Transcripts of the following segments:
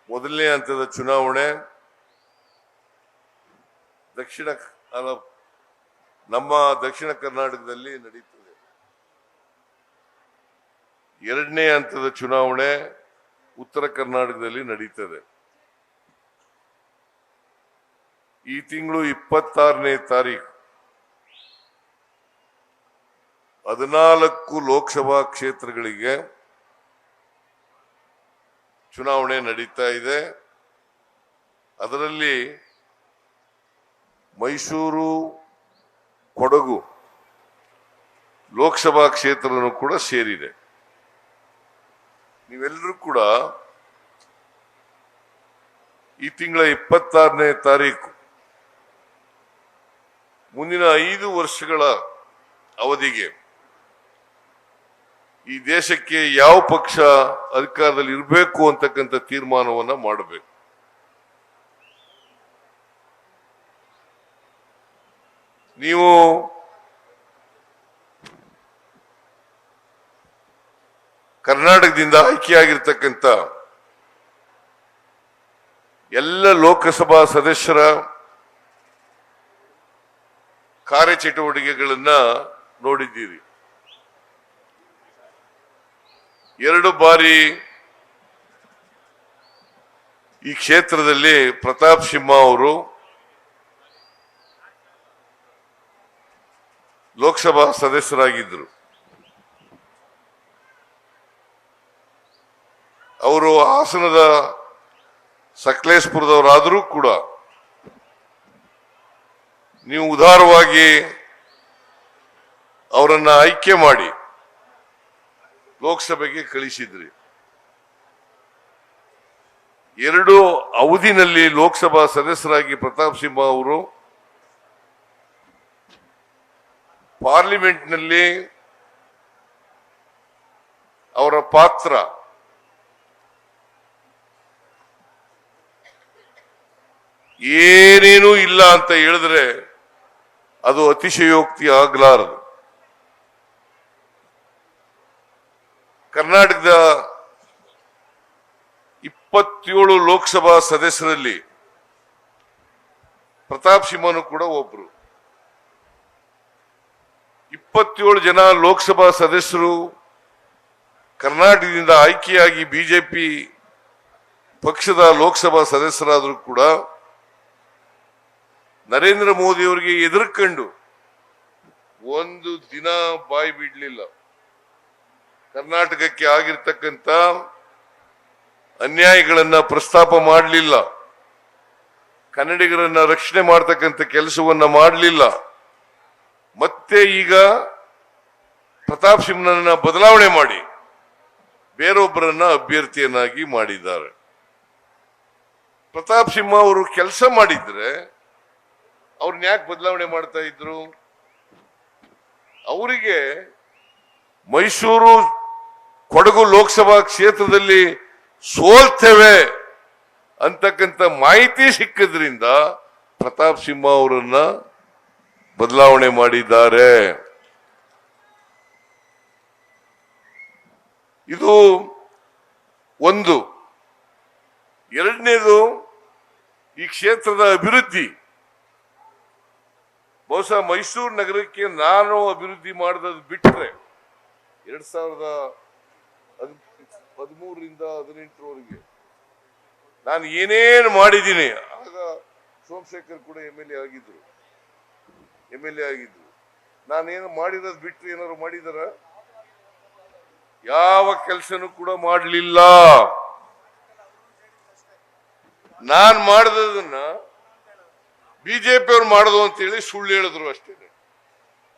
ಮೊದಲನೇ ಹಂತದ ಚುನಾವಣೆ ನಮ್ಮ ದಕ್ಷಿಣ ಕರ್ನಾಟಕದಲ್ಲಿ ನಡೆಯುತ್ತದೆ. ಎರಡನೇ ಹಂತದ ಚುನಾವಣೆ ಉತ್ತರ ಕರ್ನಾಟಕದಲ್ಲಿ ನಡೀತದೆ. ಈ ತಿಂಗಳು 26ನೇ ತಾರೀಕು 14 ಲೋಕಸಭಾ ಕ್ಷೇತ್ರಗಳಿಗೆ ಚುನಾವಣೆ ನಡೀತಾ ಇದೆ. ಅದರಲ್ಲಿ ಮೈಸೂರು, ಕೊಡಗು ಲೋಕಸಭಾ ಕ್ಷೇತ್ರನೂ ಕೂಡ ಸೇರಿದೆ. ನೀವೆಲ್ಲರೂ ಕೂಡ ಈ ತಿಂಗಳ 26ನೇ ತಾರೀಕು ಮುಂದಿನ 5 ವರ್ಷಗಳ ಅವಧಿಗೆ ಈ ದೇಶಕ್ಕೆ ಯಾವ ಪಕ್ಷ ಅಧಿಕಾರದಲ್ಲಿ ಇರಬೇಕು ಅಂತಕ್ಕಂಥ ತೀರ್ಮಾನವನ್ನ ಮಾಡಬೇಕು. ನೀವು ಕರ್ನಾಟಕದಿಂದ ಆಯ್ಕೆಯಾಗಿರ್ತಕ್ಕಂಥ ಎಲ್ಲ ಲೋಕಸಭಾ ಸದಸ್ಯರ ಕಾರ್ಯಚಟುವಟಿಕೆಗಳನ್ನ ನೋಡಿದ್ದೀರಿ. 2 ಬಾರಿ ಈ ಕ್ಷೇತ್ರದಲ್ಲಿ ಪ್ರತಾಪ್ ಸಿಂಹ ಅವರು ಲೋಕಸಭಾ ಸದಸ್ಯರಾಗಿದ್ದರು. ಅವರು ಹಾಸನದ ಸಕಲೇಶಪುರದವರಾದರೂ ಕೂಡ ನೀವು ಉದಾರವಾಗಿ ಅವರನ್ನ ಆಯ್ಕೆ ಮಾಡಿ ಲೋಕಸಭೆಗೆ ಕಳಿಸಿದ್ರಿ. 2 ಅವಧಿನಲ್ಲಿ ಲೋಕಸಭಾ ಸದಸ್ಯರಾಗಿ ಪ್ರತಾಪ್ ಸಿಂಹ ಅವರು ಪಾರ್ಲಿಮೆಂಟ್ನಲ್ಲಿ ಅವರ ಪಾತ್ರ ಏನೇನೂ ಇಲ್ಲ ಅಂತ ಹೇಳಿದ್ರೆ ಅದು ಅತಿಶಯೋಕ್ತಿ ಆಗಲಾರದು. ಕರ್ನಾಟಕದ 27 ಲೋಕಸಭಾ ಸದಸ್ಯರಲ್ಲಿ ಪ್ರತಾಪ್ ಸಿಂಹನು ಕೂಡ ಒಬ್ರು. 27 ಜನ ಲೋಕಸಭಾ ಸದಸ್ಯರು ಕರ್ನಾಟಕದಿಂದ ಆಯ್ಕೆಯಾಗಿ ಬಿಜೆಪಿ ಪಕ್ಷದ ಲೋಕಸಭಾ ಸದಸ್ಯರಾದರೂ ಕೂಡ ನರೇಂದ್ರ ಮೋದಿ ಅವರಿಗೆ ಎದುರುಕೊಂಡು ಒಂದು ದಿನ ಬಾಯಿ ಬಿಡಲಿಲ್ಲ. ಕರ್ನಾಟಕಕ್ಕೆ ಆಗಿರ್ತಕ್ಕಂಥ ಅನ್ಯಾಯಗಳನ್ನ ಪ್ರಸ್ತಾಪ ಮಾಡಲಿಲ್ಲ. ಕನ್ನಡಿಗರನ್ನ ರಕ್ಷಣೆ ಮಾಡತಕ್ಕಂಥ ಕೆಲಸವನ್ನ ಮಾಡಲಿಲ್ಲ. ಮತ್ತೆ ಈಗ ಪ್ರತಾಪ್ ಸಿಂಹನನ್ನ ಬದಲಾವಣೆ ಮಾಡಿ ಬೇರೊಬ್ಬರನ್ನ ಅಭ್ಯರ್ಥಿಯನ್ನಾಗಿ ಮಾಡಿದ್ದಾರೆ. ಪ್ರತಾಪ್ ಸಿಂಹ ಅವರು ಕೆಲಸ ಮಾಡಿದ್ರೆ ಅವ್ರನ್ನ ಯಾಕೆ ಬದಲಾವಣೆ ಮಾಡ್ತಾ ಇದ್ರು? ಅವರಿಗೆ ಮೈಸೂರು, ಕೊಡಗು ಲೋಕಸಭಾ ಕ್ಷೇತ್ರದಲ್ಲಿ ಸೋಲ್ತೇವೆ ಅಂತಕ್ಕಂಥ ಮಾಹಿತಿ ಸಿಕ್ಕದ್ರಿಂದ ಪ್ರತಾಪ್ ಸಿಂಹ ಅವರನ್ನ ಬದಲಾವಣೆ ಮಾಡಿದ್ದಾರೆ. ಇದು ಒಂದು. ಎರಡನೇದು, ಈ ಕ್ಷೇತ್ರದ ಅಭಿವೃದ್ಧಿ. ಬಹುಶಃ ಮೈಸೂರು ನಗರಕ್ಕೆ ನಾನು ಅಭಿವೃದ್ಧಿ ಮಾಡಿದ್ ಬಿಟ್ಟರೆ 2013ರಿಂದ 18ರವರೆಗೆ ನಾನು ಏನೇನು ಮಾಡಿದ್ದೀನಿ. ಆಗ ಸೋಮಶೇಖರ್ ಕೂಡ ಎಂ ಎಲ್ ಎ ಆಗಿದ್ರು. ನಾನೇನು ಮಾಡಿರೋದು ಬಿಟ್ಟರೆ ಏನಾದ್ರು ಮಾಡಿದಾರ? ಯಾವ ಕೆಲಸನೂ ಕೂಡ ಮಾಡಲಿಲ್ಲ. ನಾನ್ ಮಾಡಿದನ್ನ ಬಿಜೆಪಿ ಅವ್ರು ಮಾಡೋದು ಅಂತೇಳಿ ಸುಳ್ಳು ಹೇಳಿದ್ರು ಅಷ್ಟೇ.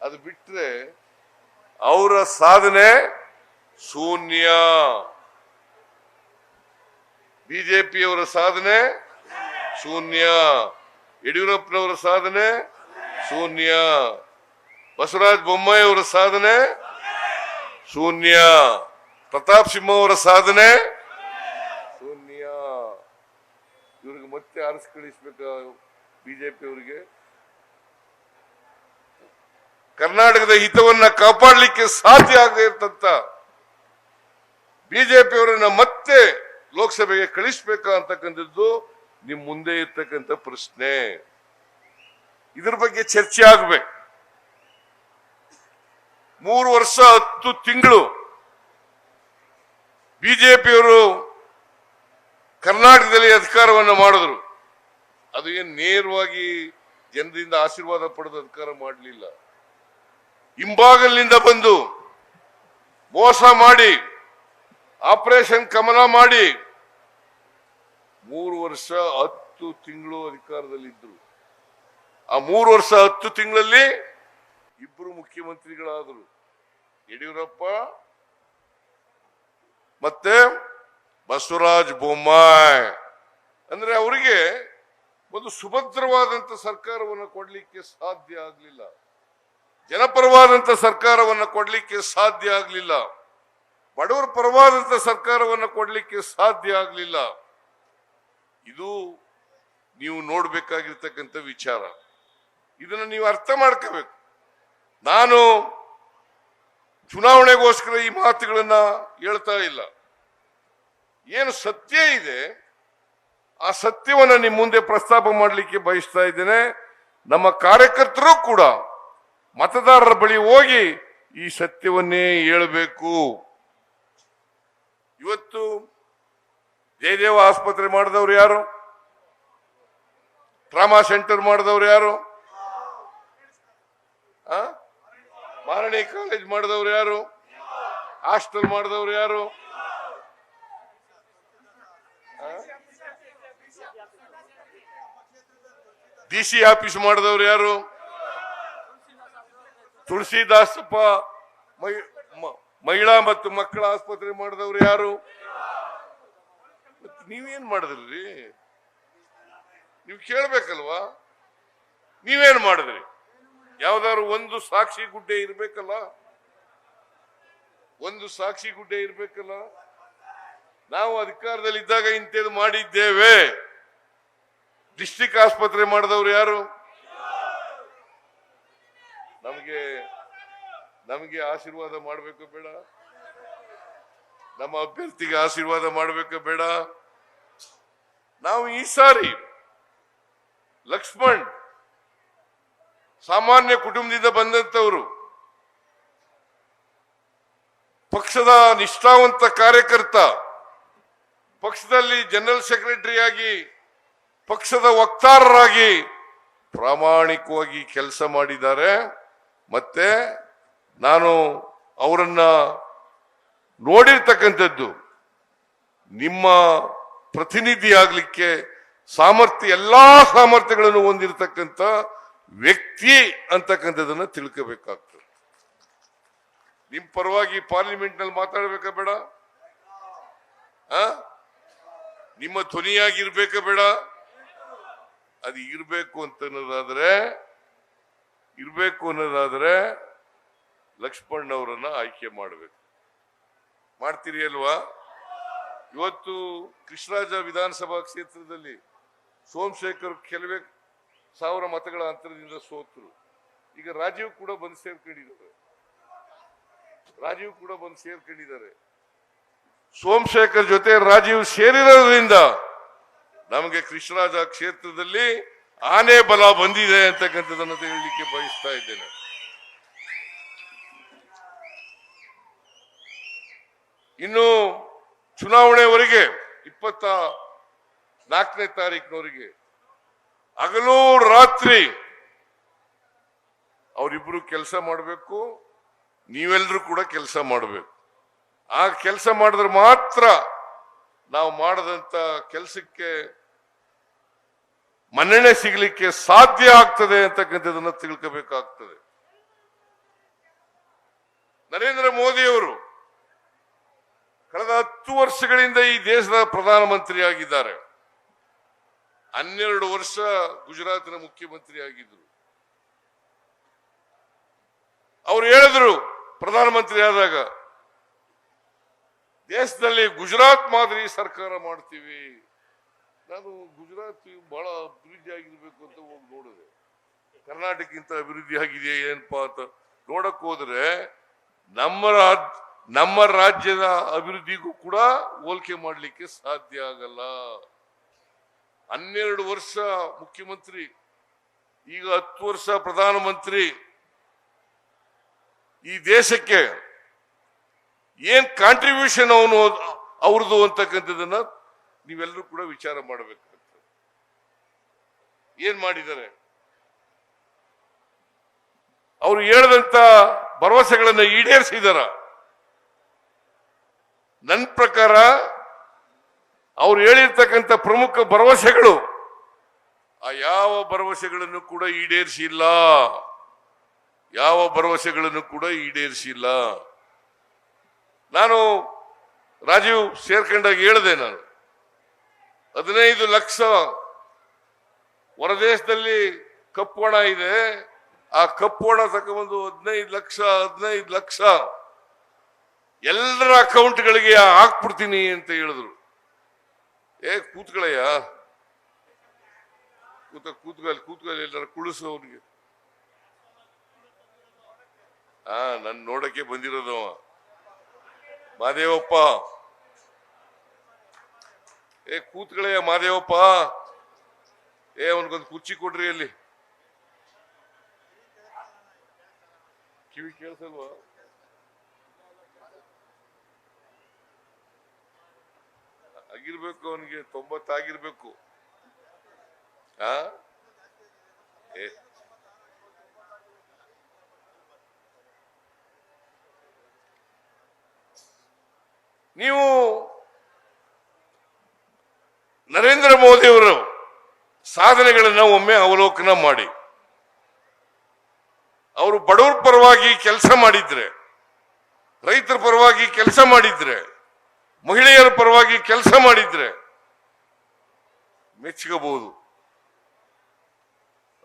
ಅದು ಬಿಟ್ರೆ ಅವರ ಸಾಧನೆ ಶೂನ್ಯ. ಬಿಜೆಪಿಯವರ ಸಾಧನೆ ಶೂನ್ಯ. ಯಡಿಯೂರಪ್ಪನವರ ಸಾಧನೆ ಶೂನ್ಯ. ಬಸವರಾಜ ಬೊಮ್ಮಾಯಿ ಅವರ ಸಾಧನೆ ಶೂನ್ಯ. ಪ್ರತಾಪ್ ಸಿಂಹ ಅವರ ಸಾಧನೆ ಶೂನ್ಯ. ಇವ್ರಿಗೆ ಮತ್ತೆ ಆರಿಸಿ ಕಳಿಸ್ಬೇಕ ಬಿಜೆಪಿ ಅವರಿಗೆ? ಕರ್ನಾಟಕದ ಹಿತವನ್ನ ಕಾಪಾಡಲಿಕ್ಕೆ ಸಾಧ್ಯ ಆಗದೆ ಇರ್ತಂತ ಬಿಜೆಪಿಯವರನ್ನ ಮತ್ತೆ ಲೋಕಸಭೆಗೆ ಕಳಿಸ್ಬೇಕಾ ಅಂತಕ್ಕಂಥದ್ದು ನಿಮ್ ಮುಂದೆ ಇರ್ತಕ್ಕಂಥ ಪ್ರಶ್ನೆ. ಇದ್ರ ಬಗ್ಗೆ ಚರ್ಚೆ ಆಗ್ಬೇಕು. 3 ವರ್ಷ 10 ತಿಂಗಳು ಬಿಜೆಪಿಯವರು ಕರ್ನಾಟಕದಲ್ಲಿ ಅಧಿಕಾರವನ್ನು ಮಾಡಿದ್ರು. ಅದು ಏನ್ ನೇರವಾಗಿ ಜನರಿಂದ ಆಶೀರ್ವಾದ ಪಡೆದ ಅಧಿಕಾರ ಮಾಡಲಿಲ್ಲ. ಹಿಂಬಾಗಲಿನಿಂದ ಬಂದು ಮೋಸ ಮಾಡಿ ಆಪರೇಷನ್ ಕಮಲ ಮಾಡಿ 3 ವರ್ಷ 10 ತಿಂಗಳು ಅಧಿಕಾರದಲ್ಲಿದ್ದರು. ಆ 3 ವರ್ಷ 10 ತಿಂಗಳಲ್ಲಿ ಇಬ್ಬರು ಮುಖ್ಯಮಂತ್ರಿಗಳಾದರು, ಯಡಿಯೂರಪ್ಪ ಮತ್ತೆ ಬಸವರಾಜ ಬೊಮ್ಮಾಯಿ. ಅಂದ್ರೆ ಅವರಿಗೆ ಒಂದು ಸುಭದ್ರವಾದಂತ ಸರ್ಕಾರವನ್ನು ಕೊಡ್ಲಿಕ್ಕೆ ಸಾಧ್ಯ ಆಗಲಿಲ್ಲ, ಜನಪರವಾದಂತ ಸರ್ಕಾರವನ್ನು ಕೊಡ್ಲಿಕ್ಕೆ ಸಾಧ್ಯ ಆಗಲಿಲ್ಲ, ಬಡವರ ಪರವಾದಂತ ಸರ್ಕಾರವನ್ನು ಕೊಡ್ಲಿಕ್ಕೆ ಸಾಧ್ಯ ಆಗಲಿಲ್ಲ. ಇದು ನೀವು ನೋಡ್ಬೇಕಾಗಿರ್ತಕ್ಕಂಥ ವಿಚಾರ. ಇದನ್ನ ನೀವು ಅರ್ಥ ಮಾಡ್ಕೋಬೇಕು. ನಾನು ಚುನಾವಣೆಗೋಸ್ಕರ ಈ ಮಾತುಗಳನ್ನ ಹೇಳ್ತಾ ಇಲ್ಲ. ಏನು ಸತ್ಯ ಇದೆ ಆ ಸತ್ಯವನ್ನ ನಿಮ್ಮ ಮುಂದೆ ಪ್ರಸ್ತಾಪ ಮಾಡಲಿಕ್ಕೆ ಬಯಸ್ತಾ ಇದ್ದೇನೆ. ನಮ್ಮ ಕಾರ್ಯಕರ್ತರು ಕೂಡ ಮತದಾರರ ಬಳಿ ಹೋಗಿ ಈ ಸತ್ಯವನ್ನೇ ಹೇಳಬೇಕು. ಇವತ್ತು ಜಯದೇವ ಆಸ್ಪತ್ರೆ ಮಾಡಿದವರು ಯಾರು? ಟ್ರಾಮಾ ಸೆಂಟರ್ ಮಾಡಿದವರು ಯಾರು? ಮಾರಣಿ ಕಾಲೇಜ್ ಮಾಡಿದವರು ಯಾರು? ಹಾಸ್ಟೆಲ್ ಮಾಡಿದವರು ಯಾರು? ಡಿಸಿ ಆಫೀಸ್ ಮಾಡಿದವರು ಯಾರು? ತುಳಸಿದಾಸಪ್ಪ ಮಹಿಳಾ ಮತ್ತು ಮಕ್ಕಳ ಆಸ್ಪತ್ರೆ ಮಾಡಿದವರು ಯಾರು? ನೀವೇನ್ ಮಾಡಿದ್ರಿ? ನೀವು ಕೇಳ್ಬೇಕಲ್ವಾ? ನೀವೇನ್ ಮಾಡಿದ್ರಿ? ಯಾವ್ದಾದ್ರು ಒಂದು ಸಾಕ್ಷಿ ಗುಡ್ಡೆ ಇರ್ಬೇಕಲ್ಲ, ಒಂದು ಸಾಕ್ಷಿ ಗುಡ್ಡೆ ಇರ್ಬೇಕಲ್ಲ. ನಾವು ಅಧಿಕಾರದಲ್ಲಿ ಇದ್ದಾಗ ಇಂಥದ್ದು ಮಾಡಿದ್ದೇವೆ. ಡಿಸ್ಟ್ರಿಕ್ಟ್ ಆಸ್ಪತ್ರೆ ಮಾಡಿದವರು ಯಾರು? ನಮಗೆ ಆಶೀರ್ವಾದ ಮಾಡಬೇಕು ಬೇಡ? ನಮ್ಮ ಅಭ್ಯರ್ಥಿಗೆ ಆಶೀರ್ವಾದ ಮಾಡಬೇಕು ಬೇಡ? ನಾವು ಈ ಸಾರಿ ಲಕ್ಷ್ಮಣ್ ಸಾಮಾನ್ಯ ಕುಟುಂಬದಿಂದ ಬಂದಂತವರು, ಪಕ್ಷದ ನಿಷ್ಠಾವಂತ ಕಾರ್ಯಕರ್ತ, ಪಕ್ಷದಲ್ಲಿ ಜನರಲ್ ಸೆಕ್ರೆಟರಿ ಆಗಿ, ಪಕ್ಷದ ವಕ್ತಾರರಾಗಿ ಪ್ರಾಮಾಣಿಕವಾಗಿ ಕೆಲಸ ಮಾಡಿದ್ದಾರೆ. ಮತ್ತೆ ನಾನು ಅವರನ್ನ ನೋಡಿರ್ತಕ್ಕಂಥದ್ದು. ನಿಮ್ಮ ಪ್ರತಿನಿಧಿ ಆಗ್ಲಿಕ್ಕೆ ಸಾಮರ್ಥ್ಯ, ಎಲ್ಲಾ ಸಾಮರ್ಥ್ಯಗಳನ್ನು ಹೊಂದಿರತಕ್ಕಂಥ ವ್ಯಕ್ತಿ ಅಂತಕ್ಕಂಥದನ್ನ ತಿಳ್ಕೋಬೇಕಾಗ್ತದೆ. ನಿಮ್ ಪರವಾಗಿ ಪಾರ್ಲಿಮೆಂಟ್ ನಲ್ಲಿ ಮಾತಾಡ್ಬೇಕಾ ಬೇಡ? ನಿಮ್ಮ ಧ್ವನಿಯಾಗಿರ್ಬೇಕಾ ಬೇಡ? ಅದು ಇರ್ಬೇಕು ಅನ್ನೋದಾದ್ರೆ ಲಕ್ಷ್ಮಣ್ ಅವರನ್ನ ಆಯ್ಕೆ ಮಾಡಬೇಕು. ಮಾಡ್ತೀರಿ ಅಲ್ವಾ? ಇವತ್ತು ಕೃಷ್ಣರಾಜ ವಿಧಾನಸಭಾ ಕ್ಷೇತ್ರದಲ್ಲಿ ಸೋಮಶೇಖರ್ ಕೆಲವೇ 1000 ಮತಗಳ ಅಂತರದಿಂದ ಸೋತರು. ಈಗ ರಾಜೀವ್ ಕೂಡ ಬಂದು ಸೇರ್ಕೊಂಡಿದ್ದಾರೆ. ಸೋಮಶೇಖರ್ ಜೊತೆ ರಾಜೀವ್ ಸೇರಿರೋದ್ರಿಂದ ನಮಗೆ ಕೃಷ್ಣರಾಜ ಕ್ಷೇತ್ರದಲ್ಲಿ ಆನೆ ಬಲ ಬಂದಿದೆ ಅಂತಕ್ಕಂಥದ್ದನ್ನು ಹೇಳಲಿಕ್ಕೆ ಬಯಸ್ತಾ ಇದ್ದೇನೆ. ಇನ್ನು ಚುನಾವಣೆವರೆಗೆ 24ನೇ ತಾರೀಕಿನವರೆಗೆ ಹಗಲು ರಾತ್ರಿ ಅವರಿಬ್ರು ಕೆಲಸ ಮಾಡಬೇಕು, ನೀವೆಲ್ಲರೂ ಕೂಡ ಕೆಲಸ ಮಾಡಬೇಕು. ಆ ಕೆಲಸ ಮಾಡಿದ್ರೆ ಮಾತ್ರ ನಾವು ಮಾಡದಂತ ಕೆಲಸಕ್ಕೆ ಮನ್ನಣೆ ಸಿಗಲಿಕ್ಕೆ ಸಾಧ್ಯ ಆಗ್ತದೆ ಅಂತಕ್ಕಂಥದನ್ನ ತಿಳ್ಕೋಬೇಕಾಗ್ತದೆ. ನರೇಂದ್ರ ಮೋದಿಯವರು ಕಳೆದ 10 ವರ್ಷಗಳಿಂದ ಈ ದೇಶದ ಪ್ರಧಾನಮಂತ್ರಿ ಆಗಿದ್ದಾರೆ. 12 ವರ್ಷ ಗುಜರಾತಿನ ಮುಖ್ಯಮಂತ್ರಿ ಆಗಿದ್ರು. ಅವರು ಹೇಳಿದ್ರು ಪ್ರಧಾನಮಂತ್ರಿ ಆದಾಗ, ದೇಶದಲ್ಲಿ ಗುಜರಾತ್ ಮಾದರಿ ಸರ್ಕಾರ ಮಾಡ್ತೀವಿ. ನಾನು ಗುಜರಾತ್ ಬಹಳ ಅಭಿವೃದ್ಧಿ ಆಗಿರ್ಬೇಕು ಅಂತ ಹೋಗಿ ನೋಡಿದೆ. ಕರ್ನಾಟಕಕ್ಕಿಂತ ಅಭಿವೃದ್ಧಿ ಆಗಿದೆ ಏನಪ್ಪಾ ಅಂತ ನೋಡಕ್ ಹೋದ್ರೆ ನಮ್ಮ ರಾಜ್ಯದ ಅಭಿವೃದ್ಧಿಗೂ ಕೂಡ ಹೋಲಿಕೆ ಮಾಡಲಿಕ್ಕೆ ಸಾಧ್ಯ ಆಗಲ್ಲ. 12 ವರ್ಷ ಮುಖ್ಯಮಂತ್ರಿ, ಈಗ 10 ವರ್ಷ ಪ್ರಧಾನಮಂತ್ರಿ. ಈ ದೇಶಕ್ಕೆ ಏನ್ ಕಾಂಟ್ರಿಬ್ಯೂಷನ್ ಅವ್ರದ್ದು ಅಂತಕ್ಕಂಥದ್ದನ್ನ ನೀವೆಲ್ಲರೂ ಕೂಡ ವಿಚಾರ ಮಾಡಬೇಕಾಗ್ತದೆ. ಏನ್ ಮಾಡಿದ್ದಾರೆ? ಅವರು ಹೇಳಿದಂತ ಭರವಸೆಗಳನ್ನ ಈಡೇರಿಸಿದಾರ? ನನ್ನ ಪ್ರಕಾರ ಅವ್ರು ಹೇಳಿರ್ತಕ್ಕಂಥ ಪ್ರಮುಖ ಭರವಸೆಗಳು ಆ ಯಾವ ಭರವಸೆಗಳನ್ನು ಕೂಡ ಈಡೇರಿಸಿಲ್ಲ. ಯಾವ ಭರವಸೆಗಳನ್ನು ಕೂಡ ಈಡೇರಿಸಿಲ್ಲ. ನಾನು ರಾಜೀವ್ ಸೇರ್ಕೊಂಡಾಗ ಹೇಳಿದೆ, ನಾನು 15 ಲಕ್ಷ ಹೊರದೇಶದಲ್ಲಿ ಕಪ್ಪು ಹಣ ಇದೆ, ಆ ಕಪ್ಪು ಹಣ ತಗೊಂಡು 15 ಲಕ್ಷ ಎಲ್ಲರ ಅಕೌಂಟ್ಗಳಿಗೆ ಹಾಕ್ಬಿಡ್ತೀನಿ ಅಂತ ಹೇಳಿದ್ರು. ಕೂತ್ಕೊಳ್ಳಯ್ಯ, ಕೂತ್ಕೊಳ್ಳಿ ಎಲ್ಲರ ಕುಳಿಸು ಅವ್ರಿಗೆ. ನನ್ ನೋಡಕ್ಕೆ ಬಂದಿರೋದು ಮಾದೇವಪ್ಪ. ಕೂತ್ಕೊಳ್ಳಯ್ಯ ಮಾದೇವಪ್ಪ. ಅವನಿಗೊಂದು ಕುರ್ಚಿ ಕೊಡ್ರಿ. ಅಲ್ಲಿ ಕಿವಿ ಕೇಳಿಸಲ್ವಾ? ಆಗಿರ್ಬೇಕು, ಅವನಿಗೆ 90 ಆಗಿರ್ಬೇಕು. ನೀವು ನರೇಂದ್ರ ಮೋದಿ ಅವರು ಸಾಧನೆಗಳನ್ನ ಒಮ್ಮೆ ಅವಲೋಕನ ಮಾಡಿ. ಅವರು ಬಡವರ ಪರವಾಗಿ ಕೆಲಸ ಮಾಡಿದ್ರೆ, ರೈತರ ಪರವಾಗಿ ಕೆಲಸ ಮಾಡಿದ್ರೆ, ಮಹಿಳೆಯರ ಪರವಾಗಿ ಕೆಲಸ ಮಾಡಿದ್ರೆ ಮೆಚ್ಚಬಹುದು.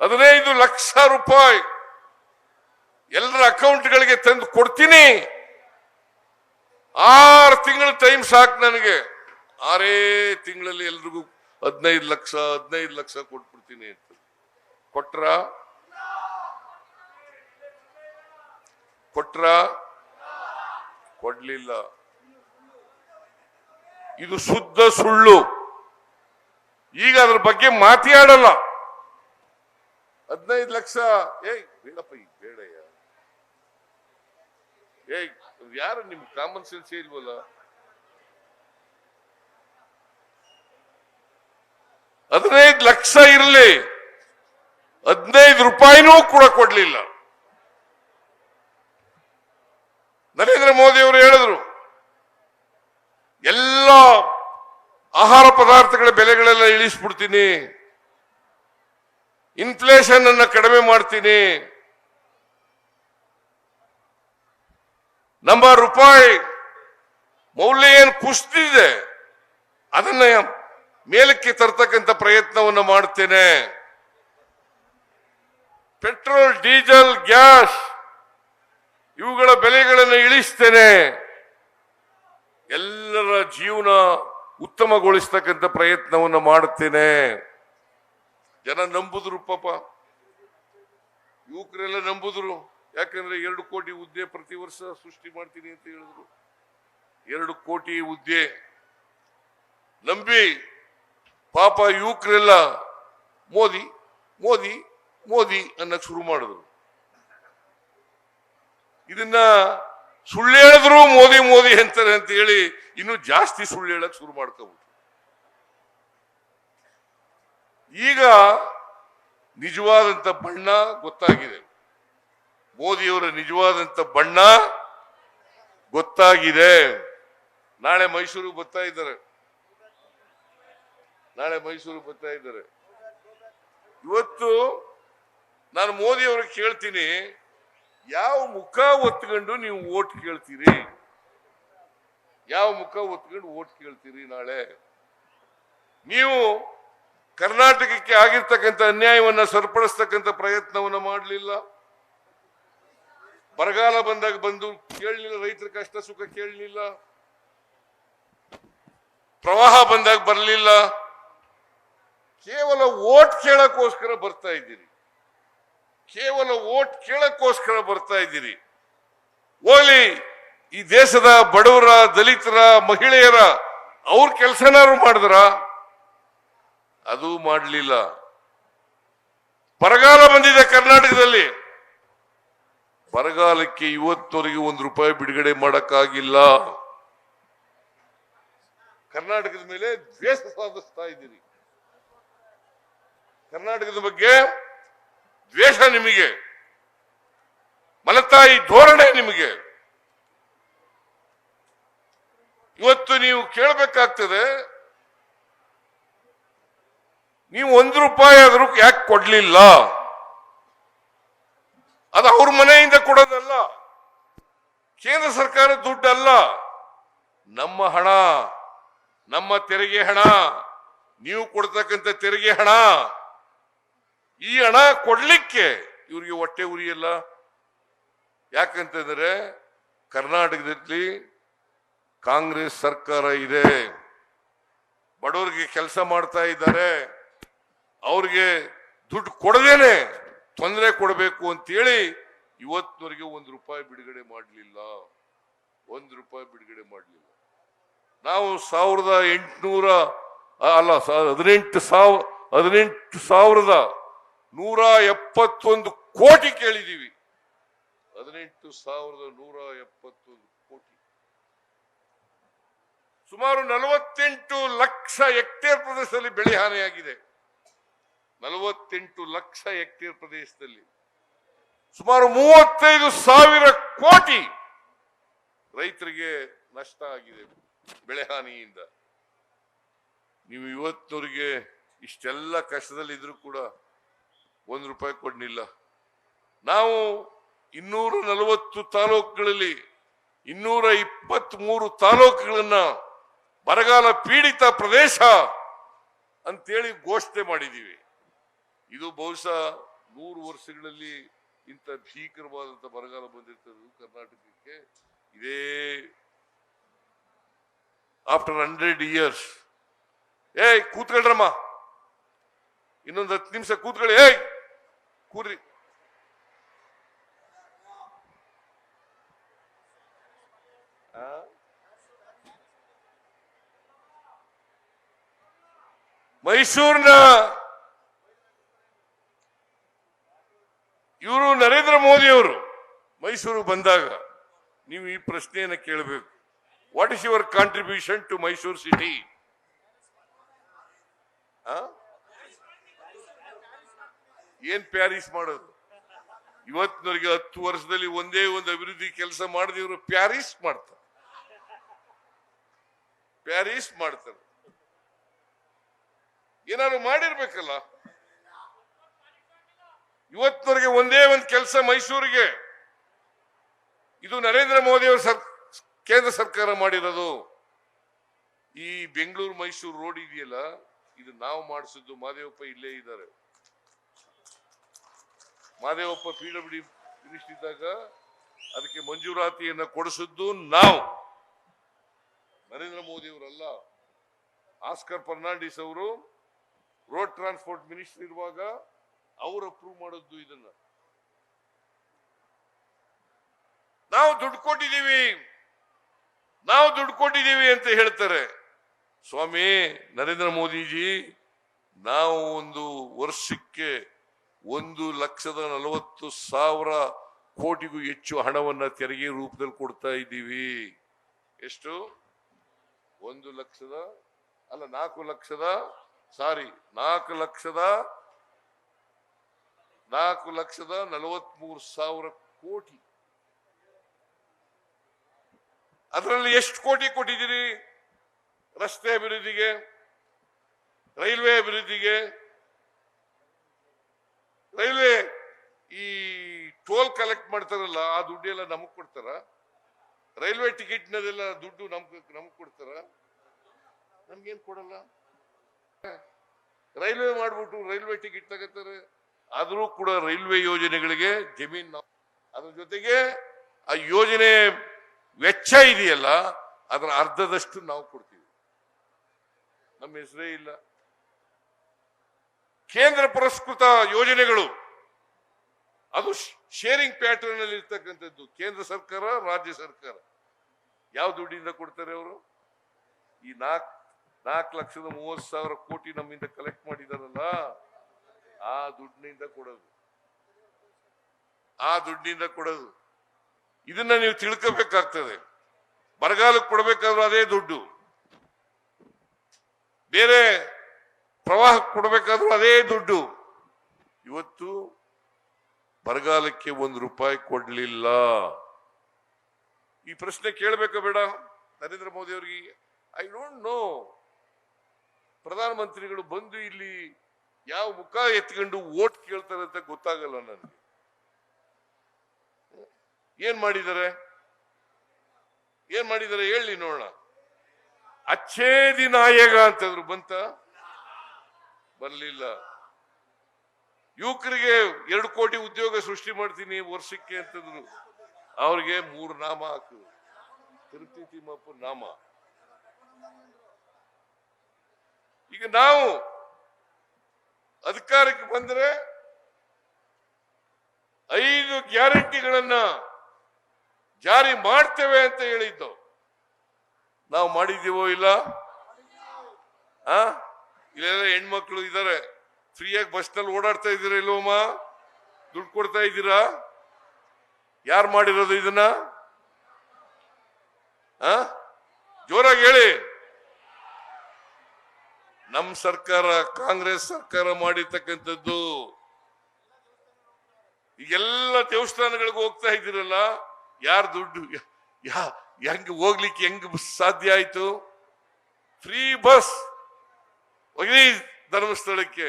15 ಲಕ್ಷ ರೂಪಾಯಿ ಎಲ್ಲರ ಅಕೌಂಟ್ಗಳಿಗೆ ತಂದು ಕೊಡ್ತೀನಿ. 6 ತಿಂಗಳ ಟೈಮ್ ಸಾಕು ನನಗೆ. 6 ತಿಂಗಳಲ್ಲಿ ಎಲ್ರಿಗೂ 15 ಲಕ್ಷ ಕೊಟ್ಬಿಡ್ತೀನಿ ಅಂತ ಕೊಟ್ರ ಕೊಡ್ಲಿಲ್ಲ. ಇದು ಶುದ್ಧ ಸುಳ್ಳು. ಈಗ ಅದ್ರ ಬಗ್ಗೆ ಮಾತಾಡಲ್ಲ. 15 ಲಕ್ಷ ಬೇಡಪ್ಪ, ಈಗ ಬೇಡಯ್ಯ. ಯಾರು ನಿಮ್ ಕಾಮನ್ ಸೆನ್ಸ್ ಇಲ್ವಲ್ಲ? 15 ಲಕ್ಷ ಇರಲಿ, 15 ರೂಪಾಯಿನೂ ಕೂಡ ಕೊಡ್ಲಿಲ್ಲ. ನರೇಂದ್ರ ಮೋದಿ ಅವರು ಹೇಳಿದ್ರು, ಎಲ್ಲ ಆಹಾರ ಪದಾರ್ಥಗಳ ಬೆಲೆಗಳೆಲ್ಲ ಇಳಿಸ್ಬಿಡ್ತೀನಿ, ಇನ್ಫ್ಲೇಷನ್ ಅನ್ನ ಕಡಿಮೆ ಮಾಡ್ತೀನಿ, ನಮ್ಮ ರೂಪಾಯಿ ಮೌಲ್ಯ ಏನು ಕುಸಿದಿದೆ ಅದನ್ನ ಮೇಲಕ್ಕೆ ತರ್ತಕ್ಕಂಥ ಪ್ರಯತ್ನವನ್ನು ಮಾಡ್ತೇನೆ, ಪೆಟ್ರೋಲ್, ಡೀಸೆಲ್, ಗ್ಯಾಸ್ ಇವುಗಳ ಬೆಲೆಗಳನ್ನು ಇಳಿಸ್ತೇನೆ, ಎಲ್ಲರ ಜೀವನ ಉತ್ತಮಗೊಳಿಸ್ತಕ್ಕಂಥ ಪ್ರಯತ್ನವನ್ನು ಮಾಡುತ್ತೇನೆ. ಜನ ನಂಬುದ್ರು, ಪಾಪ ಯುವಕರೆಲ್ಲ ನಂಬುದ್ರು. ಯಾಕಂದ್ರೆ 2 ಕೋಟಿ ಹುದ್ದೆ ಪ್ರತಿ ವರ್ಷ ಸೃಷ್ಟಿ ಮಾಡ್ತೀನಿ ಅಂತ ಹೇಳಿದ್ರು. 2 ಕೋಟಿ ಹುದ್ದೆ ನಂಬಿ ಪಾಪ ಯುವಕರೆಲ್ಲ ಮೋದಿ ಮೋದಿ ಮೋದಿ ಅನ್ನಕ್ ಶುರು ಮಾಡಿದ್ರು. ಇದನ್ನ ಸುಳ್ಳು ಹೇಳಿದ್ರು ಮೋದಿ ಮೋದಿ ಅಂತಾರೆ ಅಂತ ಹೇಳಿ ಇನ್ನು ಜಾಸ್ತಿ ಸುಳ್ಳು ಹೇಳಕ್ ಶುರು ಮಾಡ್ಕೋಬಹುದು. ಈಗ ನಿಜವಾದಂತ ಬಣ್ಣ ಗೊತ್ತಾಗಿದೆ. ಮೋದಿಯವರ ನಿಜವಾದಂತ ಬಣ್ಣ ಗೊತ್ತಾಗಿದೆ. ನಾಳೆ ಮೈಸೂರಿಗೆ ಬರ್ತಾ ಇದ್ದಾರೆ. ಇವತ್ತು ನಾನು ಮೋದಿ ಅವ್ರಿಗೆ ಕೇಳ್ತೀನಿ, ಯಾವ ಮುಖ ಒತ್ಕೊಂಡು ನೀವು ಓಟ್ ಕೇಳ್ತೀರಿ? ಯಾವ ಮುಖ ಒತ್ಕೊಂಡು ಓಟ್ ಕೇಳ್ತೀರಿ? ನಾಳೆ ನೀವು ಕರ್ನಾಟಕಕ್ಕೆ ಆಗಿರ್ತಕ್ಕಂಥ ಅನ್ಯಾಯವನ್ನ ಸರಿಪಡಿಸ್ತಕ್ಕಂಥ ಪ್ರಯತ್ನವನ್ನ ಮಾಡಲಿಲ್ಲ. ಬರಗಾಲ ಬಂದಾಗ ಬಂದು ಕೇಳಲಿಲ್ಲ, ರೈತರ ಕಷ್ಟ ಸುಖ ಕೇಳಲಿಲ್ಲ. ಪ್ರವಾಹ ಬಂದಾಗ ಬರಲಿಲ್ಲ. ಕೇವಲ ಓಟ್ ಕೇಳಕ್ಕೋಸ್ಕರ ಬರ್ತಾ ಇದ್ದೀರಿ. ಹೋಗ್ಲಿ ಈ ದೇಶದ ಬಡವರ, ದಲಿತರ, ಮಹಿಳೆಯರ ಅವ್ರ ಕೆಲಸನಾರು ಮಾಡಿದ್ರ? ಅದು ಮಾಡಲಿಲ್ಲ. ಬರಗಾಲ ಬಂದಿದೆ ಕರ್ನಾಟಕದಲ್ಲಿ. ಬರಗಾಲಕ್ಕೆ ಇವತ್ತವರೆಗೆ ₹1 ಬಿಡುಗಡೆ ಮಾಡಕ್ಕಾಗಿಲ್ಲ. ಕರ್ನಾಟಕದ ಮೇಲೆ ದ್ವೇಷ ಸಾಧಿಸ್ತಾ ಇದ್ದೀರಿ. ಕರ್ನಾಟಕದ ಬಗ್ಗೆ ದ್ವೇಷ ನಿಮಗೆ, ಮಲತಾಯಿ ಧೋರಣೆ ನಿಮಗೆ. ಇವತ್ತು ನೀವು ಕೇಳಬೇಕಾಗ್ತದೆ, ನೀವು ₹1 ಆದ್ರೂ ಯಾಕೆ ಕೊಡ್ಲಿಲ್ಲ? ಅದು ಅವ್ರ ಮನೆಯಿಂದ ಕೊಡೋದಲ್ಲ, ಕೇಂದ್ರ ಸರ್ಕಾರದ ದುಡ್ಡಲ್ಲ, ನಮ್ಮ ಹಣ, ನಮ್ಮ ತೆರಿಗೆ ಹಣ, ನೀವು ಕೊಡ್ತಕ್ಕಂಥ ತೆರಿಗೆ ಹಣ. ಈ ಹಣ ಕೊಡ್ಲಿಕ್ಕೆ ಇವ್ರಿಗೆ ಹೊಟ್ಟೆ ಉರಿಯಲ್ಲ. ಯಾಕಂತಂದ್ರೆ ಕರ್ನಾಟಕದಲ್ಲಿ ಕಾಂಗ್ರೆಸ್ ಸರ್ಕಾರ ಇದೆ, ಬಡವರಿಗೆ ಕೆಲಸ ಮಾಡ್ತಾ ಇದ್ದಾರೆ, ಅವ್ರಿಗೆ ದುಡ್ಡು ಕೊಡದೇನೆ ತೊಂದರೆ ಕೊಡಬೇಕು ಅಂತೇಳಿ ಇವತ್ತಿನವರೆಗೆ ₹1 ಬಿಡುಗಡೆ ಮಾಡಲಿಲ್ಲ. ₹1 ಬಿಡುಗಡೆ ಮಾಡಲಿಲ್ಲ. ನಾವು 18,171 ಕೋಟಿ ಕೇಳಿದೀವಿ. 18,171 ಕೋಟಿ. ಸುಮಾರು 48 ಲಕ್ಷ ಹೆಕ್ಟೇರ್ ಪ್ರದೇಶದಲ್ಲಿ ಬೆಳೆ ಹಾನಿಯಾಗಿದೆ. 48 ಲಕ್ಷ ಹೆಕ್ಟೇರ್ ಪ್ರದೇಶದಲ್ಲಿ ಸುಮಾರು 35,000 ಕೋಟಿ ರೈತರಿಗೆ ನಷ್ಟ ಆಗಿದೆ ಬೆಳೆ ಹಾನಿಯಿಂದ. ನೀವು ಇವತ್ತಿನವರೆಗೆ ಇಷ್ಟೆಲ್ಲ ಕಷ್ಟದಲ್ಲಿ ಇದ್ರೂ ಕೂಡ ₹1 ಕೊಡ್ಲಿಲ್ಲ. ನಾವು 240 ತಾಲೂಕುಗಳಲ್ಲಿ 223 ತಾಲೂಕುಗಳನ್ನ ಬರಗಾಲ ಪೀಡಿತ ಪ್ರದೇಶ ಅಂತೇಳಿ ಘೋಷಣೆ ಮಾಡಿದ್ದೀವಿ. ಇದು ಬಹುಶಃ 100 ವರ್ಷಗಳಲ್ಲಿ ಇಂಥ ಭೀಕರವಾದಂಥ ಬರಗಾಲ ಬಂದಿರ್ತದೆ ಕರ್ನಾಟಕಕ್ಕೆ. ಇದೇ ಆಫ್ಟರ್ 100 ಇಯರ್ಸ್. ಕೂತ್ಕೊಳ್ರಮ್ಮ, ಇನ್ನೊಂದು 10 ನಿಮಿಷ ಕೂತ್ಕೊಳ್ಳಿ. ಕೂರ್ರಿ. ಮೈಸೂರಿನ ಇವರು ನರೇಂದ್ರ ಮೋದಿ ಅವರು ಮೈಸೂರು ಬಂದಾಗ ನೀವು ಈ ಪ್ರಶ್ನೆಯನ್ನು ಕೇಳಬೇಕು. What is your contribution to Mysuru city? ಏನ್ ಪ್ಯಾರಿಸ್ ಮಾಡೋದು? ಇವತ್ತಿನವರೆಗೆ 10 ವರ್ಷದಲ್ಲಿ ಒಂದೇ ಒಂದು ಅಭಿವೃದ್ಧಿ ಕೆಲಸ ಮಾಡಿದವರು ಪ್ಯಾರಿಸ್ ಮಾಡ್ತಾರೆ. ಏನಾದ್ರು ಮಾಡಿರ್ಬೇಕಲ್ಲ. ಇವತ್ತಿನವರೆಗೆ ಒಂದೇ ಒಂದು ಕೆಲಸ ಮೈಸೂರಿಗೆ. ಇದು ನರೇಂದ್ರ ಮೋದಿ ಅವರು ಕೇಂದ್ರ ಸರ್ಕಾರ ಮಾಡಿರೋದು. ಈ ಬೆಂಗಳೂರು ಮೈಸೂರು ರೋಡ್ ಇದೆಯಲ್ಲ, ಇದು ನಾವು ಮಾಡಿಸಿದ್ದು. ಮಾದೇವಪ್ಪ ಇಲ್ಲೇ ಇದ್ದಾರೆ. ಮಾದೇವಪ್ಪ PWD ಮಿನಿಸ್ಟರ್ ಇದ್ದಾಗ ಅದಕ್ಕೆ ಮಂಜೂರಾತಿಯನ್ನು ಕೊಡಿಸಿದ್ದು ನಾವು, ನರೇಂದ್ರ ಮೋದಿ ಅವರಲ್ಲ. ಆಸ್ಕರ್ ಫರ್ನಾಂಡಿಸ್ ಅವರು ರೋಡ್ ಟ್ರಾನ್ಸ್ಪೋರ್ಟ್ ಮಿನಿಸ್ಟರ್ ಇರುವಾಗ ಅವರು ಅಪ್ರೂವ್ ಮಾಡಿದ್ದು. ಇದನ್ನ ನಾವು ದುಡ್ಡು ಕೊಟ್ಟಿದ್ದೀವಿ ಅಂತ ಹೇಳ್ತಾರೆ. ಸ್ವಾಮಿ ನರೇಂದ್ರ ಮೋದಿಜಿ, ನಾವು ಒಂದು ವರ್ಷಕ್ಕೆ 1,40,000 ಕೋಟಿಗೂ ಹೆಚ್ಚು ಹಣವನ್ನ ತೆರಿಗೆ ರೂಪದಲ್ಲಿ ಕೊಡ್ತಾ ಇದ್ದೀವಿ. ಎಷ್ಟು? 4,43,000 ಕೋಟಿ. ಅದರಲ್ಲಿ ಎಷ್ಟು ಕೋಟಿ ಕೊಟ್ಟಿದ್ದೀರಿ ರಸ್ತೆ ಅಭಿವೃದ್ಧಿಗೆ, ರೈಲ್ವೆ ಅಭಿವೃದ್ಧಿಗೆ? ರೈಲ್ವೆ ಈ ಟೋಲ್ ಕಲೆಕ್ಟ್ ಮಾಡ್ತಾರಲ್ಲ, ಆ ದುಡ್ಡೆಲ್ಲ ನಮಗ್ ಕೊಡ್ತಾರ? ರೈಲ್ವೆ ಟಿಕೆಟ್ನದೆಲ್ಲ ದುಡ್ಡು ನಮಗ್ ಕೊಡ್ತಾರ? ನಮ್ಗೇನ್ ಕೊಡಲ್ಲ. ರೈಲ್ವೆ ಮಾಡ್ಬಿಟ್ಟು ರೈಲ್ವೆ ಟಿಕೆಟ್ ತಗೋತಾರೆ. ಆದ್ರೂ ಕೂಡ ರೈಲ್ವೆ ಯೋಜನೆಗಳಿಗೆ ಜಮೀನ್ ಅದ್ರ ಜೊತೆಗೆ ಆ ಯೋಜನೆ ವೆಚ್ಚ ಇದೆಯಲ್ಲ, ಅದರ ಅರ್ಧದಷ್ಟು ನಾವು ಕೊಡ್ತೀವಿ. ನಮ್ಮ ಹೆಸರೇ ಇಲ್ಲ. ಕೇಂದ್ರ ಪುರಸ್ಕೃತ ಯೋಜನೆಗಳು ಅದು ಶೇರಿಂಗ್ ಪ್ಯಾಟರ್ನ್ ಅಲ್ಲಿ ಇರ್ತಕ್ಕಂಥದ್ದು. ಕೇಂದ್ರ ಸರ್ಕಾರ, ರಾಜ್ಯ ಸರ್ಕಾರ ಯಾವ ದುಡ್ಡಿಂದ ಕೊಡ್ತಾರೆ ಅವರು? ಈ 4,30,30,000 ಕೋಟಿ ನಮ್ಮಿಂದ ಕಲೆಕ್ಟ್ ಮಾಡಿದಾರಲ್ಲ, ಆ ದುಡ್ಡಿನಿಂದ ಕೊಡೋದು. ಇದನ್ನ ನೀವು ತಿಳ್ಕೋಬೇಕಾಗ್ತದೆ. ಬರಗಾಲಕ್ಕೆ ಕೊಡಬೇಕಾದ್ರೂ ಅದೇ ದುಡ್ಡು, ಬೇರೆ ಪ್ರವಾಹಕ್ಕೆ ಕೊಡಬೇಕಾದ್ರೂ ಅದೇ ದುಡ್ಡು. ಇವತ್ತು ಬರಗಾಲಕ್ಕೆ ₹1 ಕೊಡ್ಲಿಲ್ಲ. ಈ ಪ್ರಶ್ನೆ ಕೇಳಬೇಕಾ ಬೇಡ ನರೇಂದ್ರ ಮೋದಿ ಅವರಿಗೆ? I don't know. ಪ್ರಧಾನಮಂತ್ರಿಗಳು ಬಂದು ಇಲ್ಲಿ ಯಾವ ಮುಖ ಎತ್ಕೊಂಡು ವೋಟ್ ಕೇಳ್ತಾರೆ ಅಂತ ಗೊತ್ತಾಗಲ್ಲ ನನಗೆ. ಏನ್ ಮಾಡಿದ್ದಾರೆ ಹೇಳಿ ನೋಡೋಣ. ಅಚ್ಛೇದಿ ನಾಯಕ ಅಂತಂದ್ರು, ಬರ್ಲಿಲ್ಲ. ಯುವಕರಿಗೆ 2 ಕೋಟಿ ಉದ್ಯೋಗ ಸೃಷ್ಟಿ ಮಾಡ್ತೀನಿ ವರ್ಷಕ್ಕೆ ಅಂತಂದ್ರು, ಅವ್ರಿಗೆ 3 ನಾಮ ಹಾಕಿದ್ರು, ತಿರುಪತಿ ತಿಮ್ಮಪ್ಪ ನಾಮ. ಈಗ ನಾವು ಅಧಿಕಾರಕ್ಕೆ ಬಂದ್ರೆ 5 ಗ್ಯಾರಂಟಿಗಳನ್ನ ಜಾರಿ ಮಾಡ್ತೇವೆ ಅಂತ ಹೇಳಿದ್ದು, ನಾವು ಮಾಡಿದ್ದೀವೋ ಇಲ್ಲ? ಇಲ್ಲೆಲ್ಲ ಹೆಣ್ಮಕ್ಳು ಇದ್ದಾರೆ, ಫ್ರೀಯಾಗಿ ಬಸ್ನಲ್ಲಿ ಓಡಾಡ್ತಾ ಇದ್ದೀರಾ ಇಲ್ವಮ್ಮ? ದುಡ್ಡು ಕೊಡ್ತಾ ಇದ್ದೀರಾ? ಯಾರು ಮಾಡಿರೋದು ಇದನ್ನ? ಜೋರಾಗಿ ಹೇಳಿ. ನಮ್ಮ ಸರ್ಕಾರ, ಕಾಂಗ್ರೆಸ್ ಸರ್ಕಾರ ಮಾಡಿರ್ತಕ್ಕಂಥದ್ದು. ಈಗೆಲ್ಲ ದೇವಸ್ಥಾನಗಳಿಗೆ ಹೋಗ್ತಾ ಇದ್ದೀರಲ್ಲ, ಯಾರು ದುಡ್ಡು ಹೆಂಗ್ ಹೋಗ್ಲಿಕ್ಕೆ ಹೆಂಗ್ ಸಾಧ್ಯ ಆಯ್ತು? ಫ್ರೀ ಬಸ್ ಹೋಗಿ ಧರ್ಮಸ್ಥಳಕ್ಕೆ,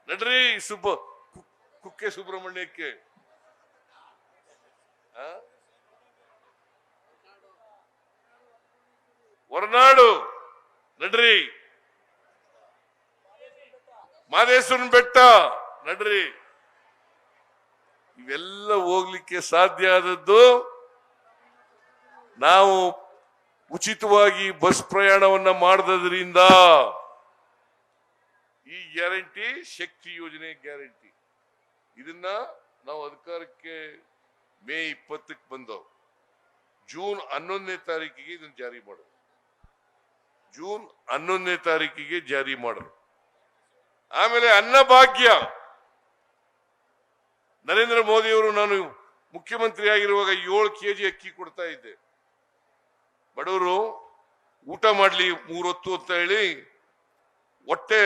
ನಡ್ರಿ ಕುಕ್ಕೆ ಸುಬ್ರಹ್ಮಣ್ಯಕ್ಕೆ, ಹೊರನಾಡು ನಡ್ರಿ, ಮಾದೇಶ್ವರನ ಬೆಟ್ಟ ನಡ್ರಿ. ಇವೆಲ್ಲ ಹೋಗ್ಲಿಕ್ಕೆ ಸಾಧ್ಯ ಆದದ್ದು ನಾವು ಉಚಿತವಾಗಿ ಬಸ್ ಪ್ರಯಾಣವನ್ನ ಮಾಡದ್ರಿಂದ. ಈ ಗ್ಯಾರಂಟಿ ಶಕ್ತಿ ಯೋಜನೆ ಗ್ಯಾರಂಟಿ. ಇದನ್ನ ನಾವು ಅಧಿಕಾರಕ್ಕೆ ಮೇ 20ಕ್ಕೆ ಬಂದವು. ಜೂನ್ 11ನೇ ತಾರೀಕಿಗೆ ಇದನ್ನು ಜಾರಿ ಮಾಡೋದು. ಜೂನ್ 11ನೇ ತಾರೀಕಿಗೆ ಜಾರಿ ಮಾಡೋದು. ಆಮೇಲೆ ಅನ್ನಭಾಗ್ಯ. ನರೇಂದ್ರ ಮೋದಿ ಅವರು ನಾನು ಮುಖ್ಯಮಂತ್ರಿ ಆಗಿರುವಾಗ 7 ಕೆಜಿ ಅಕ್ಕಿ ಕೊಡ್ತಾ ಇದ್ದೆ. ಬಡವರು ಊಟ ಮಾಡ್ಲಿ 3 ಹೊತ್ತು ಅಂತ ಹೇಳಿ, ಹೊಟ್ಟೆ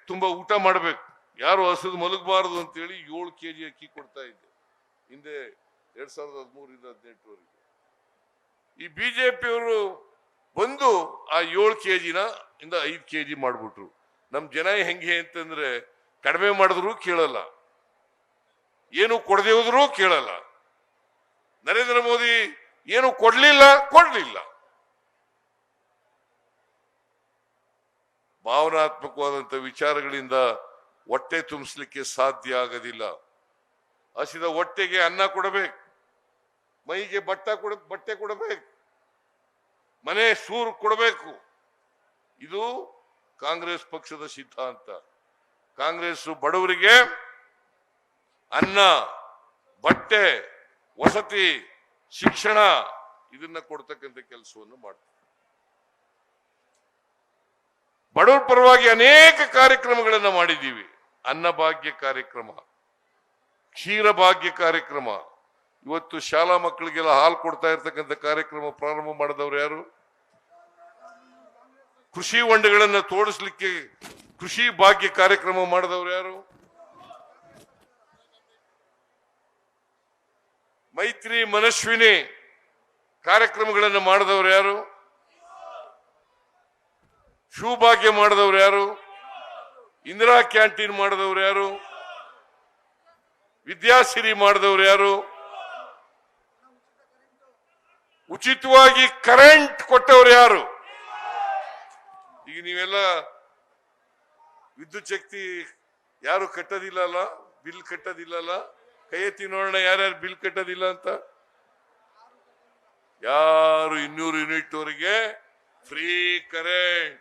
ತುಂಬಾ ಊಟ ಮಾಡ್ಬೇಕು, ಯಾರು ಹಸಿದು ಮಲಗಬಾರದು ಅಂತ ಹೇಳಿ 7 ಕೆಜಿ ಅಕ್ಕಿ ಕೊಡ್ತಾ ಇದ್ದೆ ಹಿಂದೆ 2013 18ವರೆಗೆ. ಈ ಬಿಜೆಪಿಯವರು ಬಂದು ಆ 7 ಕೆಜಿನ 5 ಕೆಜಿ ಮಾಡ್ಬಿಟ್ರು. ನಮ್ ಜನ ಹೆಂಗೆ ಅಂತಂದ್ರೆ, ಕಡಿಮೆ ಮಾಡಿದ್ರು ಕೇಳಲ್ಲ, ಏನು ಕೊಡದೆ ಹೋದ್ರು ಕೇಳಲ್ಲ. ನರೇಂದ್ರ ಮೋದಿ ಏನು ಕೊಡ್ಲಿಲ್ಲ. ಭಾವನಾತ್ಮಕವಾದಂತ ವಿಚಾರಗಳಿಂದ ಹೊಟ್ಟೆ ತುಂಬಿಸ್ಲಿಕ್ಕೆ ಸಾಧ್ಯ ಆಗೋದಿಲ್ಲ. ಹಸಿದ ಹೊಟ್ಟೆಗೆ ಅನ್ನ ಕೊಡಬೇಕು, ಮೈಗೆ ಬಟ್ಟೆ ಕೊಡಬೇಕು, ಮನೆ ಸೂರು ಕೊಡಬೇಕು. ಇದು ಕಾಂಗ್ರೆಸ್ ಪಕ್ಷದ ಸಿದ್ಧಾಂತ. ಕಾಂಗ್ರೆಸ್ ಬಡವರಿಗೆ ಅನ್ನ, ಬಟ್ಟೆ, ವಸತಿ, ಶಿಕ್ಷಣ ಇದನ್ನ ಕೊಡ್ತಕ್ಕಂಥ ಕೆಲಸವನ್ನು ಮಾಡ್ತಾರೆ. ಬಡವರ ಪರವಾಗಿ ಅನೇಕ ಕಾರ್ಯಕ್ರಮಗಳನ್ನ ಮಾಡಿದ್ದೀವಿ. ಅನ್ನಭಾಗ್ಯ ಕಾರ್ಯಕ್ರಮ, ಕ್ಷೀರ ಭಾಗ್ಯ ಕಾರ್ಯಕ್ರಮ. ಇವತ್ತು ಶಾಲಾ ಮಕ್ಕಳಿಗೆಲ್ಲ ಹಾಲು ಕೊಡ್ತಾ ಇರ್ತಕ್ಕಂಥ ಕಾರ್ಯಕ್ರಮ ಪ್ರಾರಂಭ ಮಾಡಿದವರು ಯಾರು? ಕೃಷಿ ಹೊಂಡಗಳನ್ನ ತೋಡಿಸ್ಲಿಕ್ಕೆ ಕೃಷಿ ಭಾಗ್ಯ ಕಾರ್ಯಕ್ರಮ ಮಾಡಿದವರು ಯಾರು? ಮೈತ್ರಿ ಮನಸ್ವಿನಿ ಕಾರ್ಯಕ್ರಮಗಳನ್ನು ಮಾಡಿದವರು ಯಾರು? ಶಿವಭಾಗ್ಯ ಮಾಡಿದವರು ಯಾರು? ಇಂದಿರಾ ಕ್ಯಾಂಟೀನ್ ಮಾಡಿದವರು ಯಾರು? ವಿದ್ಯಾಸಿರಿ ಮಾಡಿದವರು ಯಾರು? ಉಚಿತವಾಗಿ ಕರೆಂಟ್ ಕೊಟ್ಟವರು ಯಾರು? ಈಗ ನೀವೆಲ್ಲ ವಿದ್ಯುತ್ ಶಕ್ತಿ ಯಾರು ಕಟ್ಟೋದಿಲ್ಲ, ಬಿಲ್ ಕಟ್ಟೋದಿಲ್ಲ. ಕೈ ಎತ್ತಿ ನೋಡೋಣ ಯಾರ್ಯಾರು ಬಿಲ್ ಕಟ್ಟೋದಿಲ್ಲ ಅಂತ. ಯಾರು 200 ಯೂನಿಟ್ ವರೆಗೆ ಫ್ರೀ ಕರೆಂಟ್.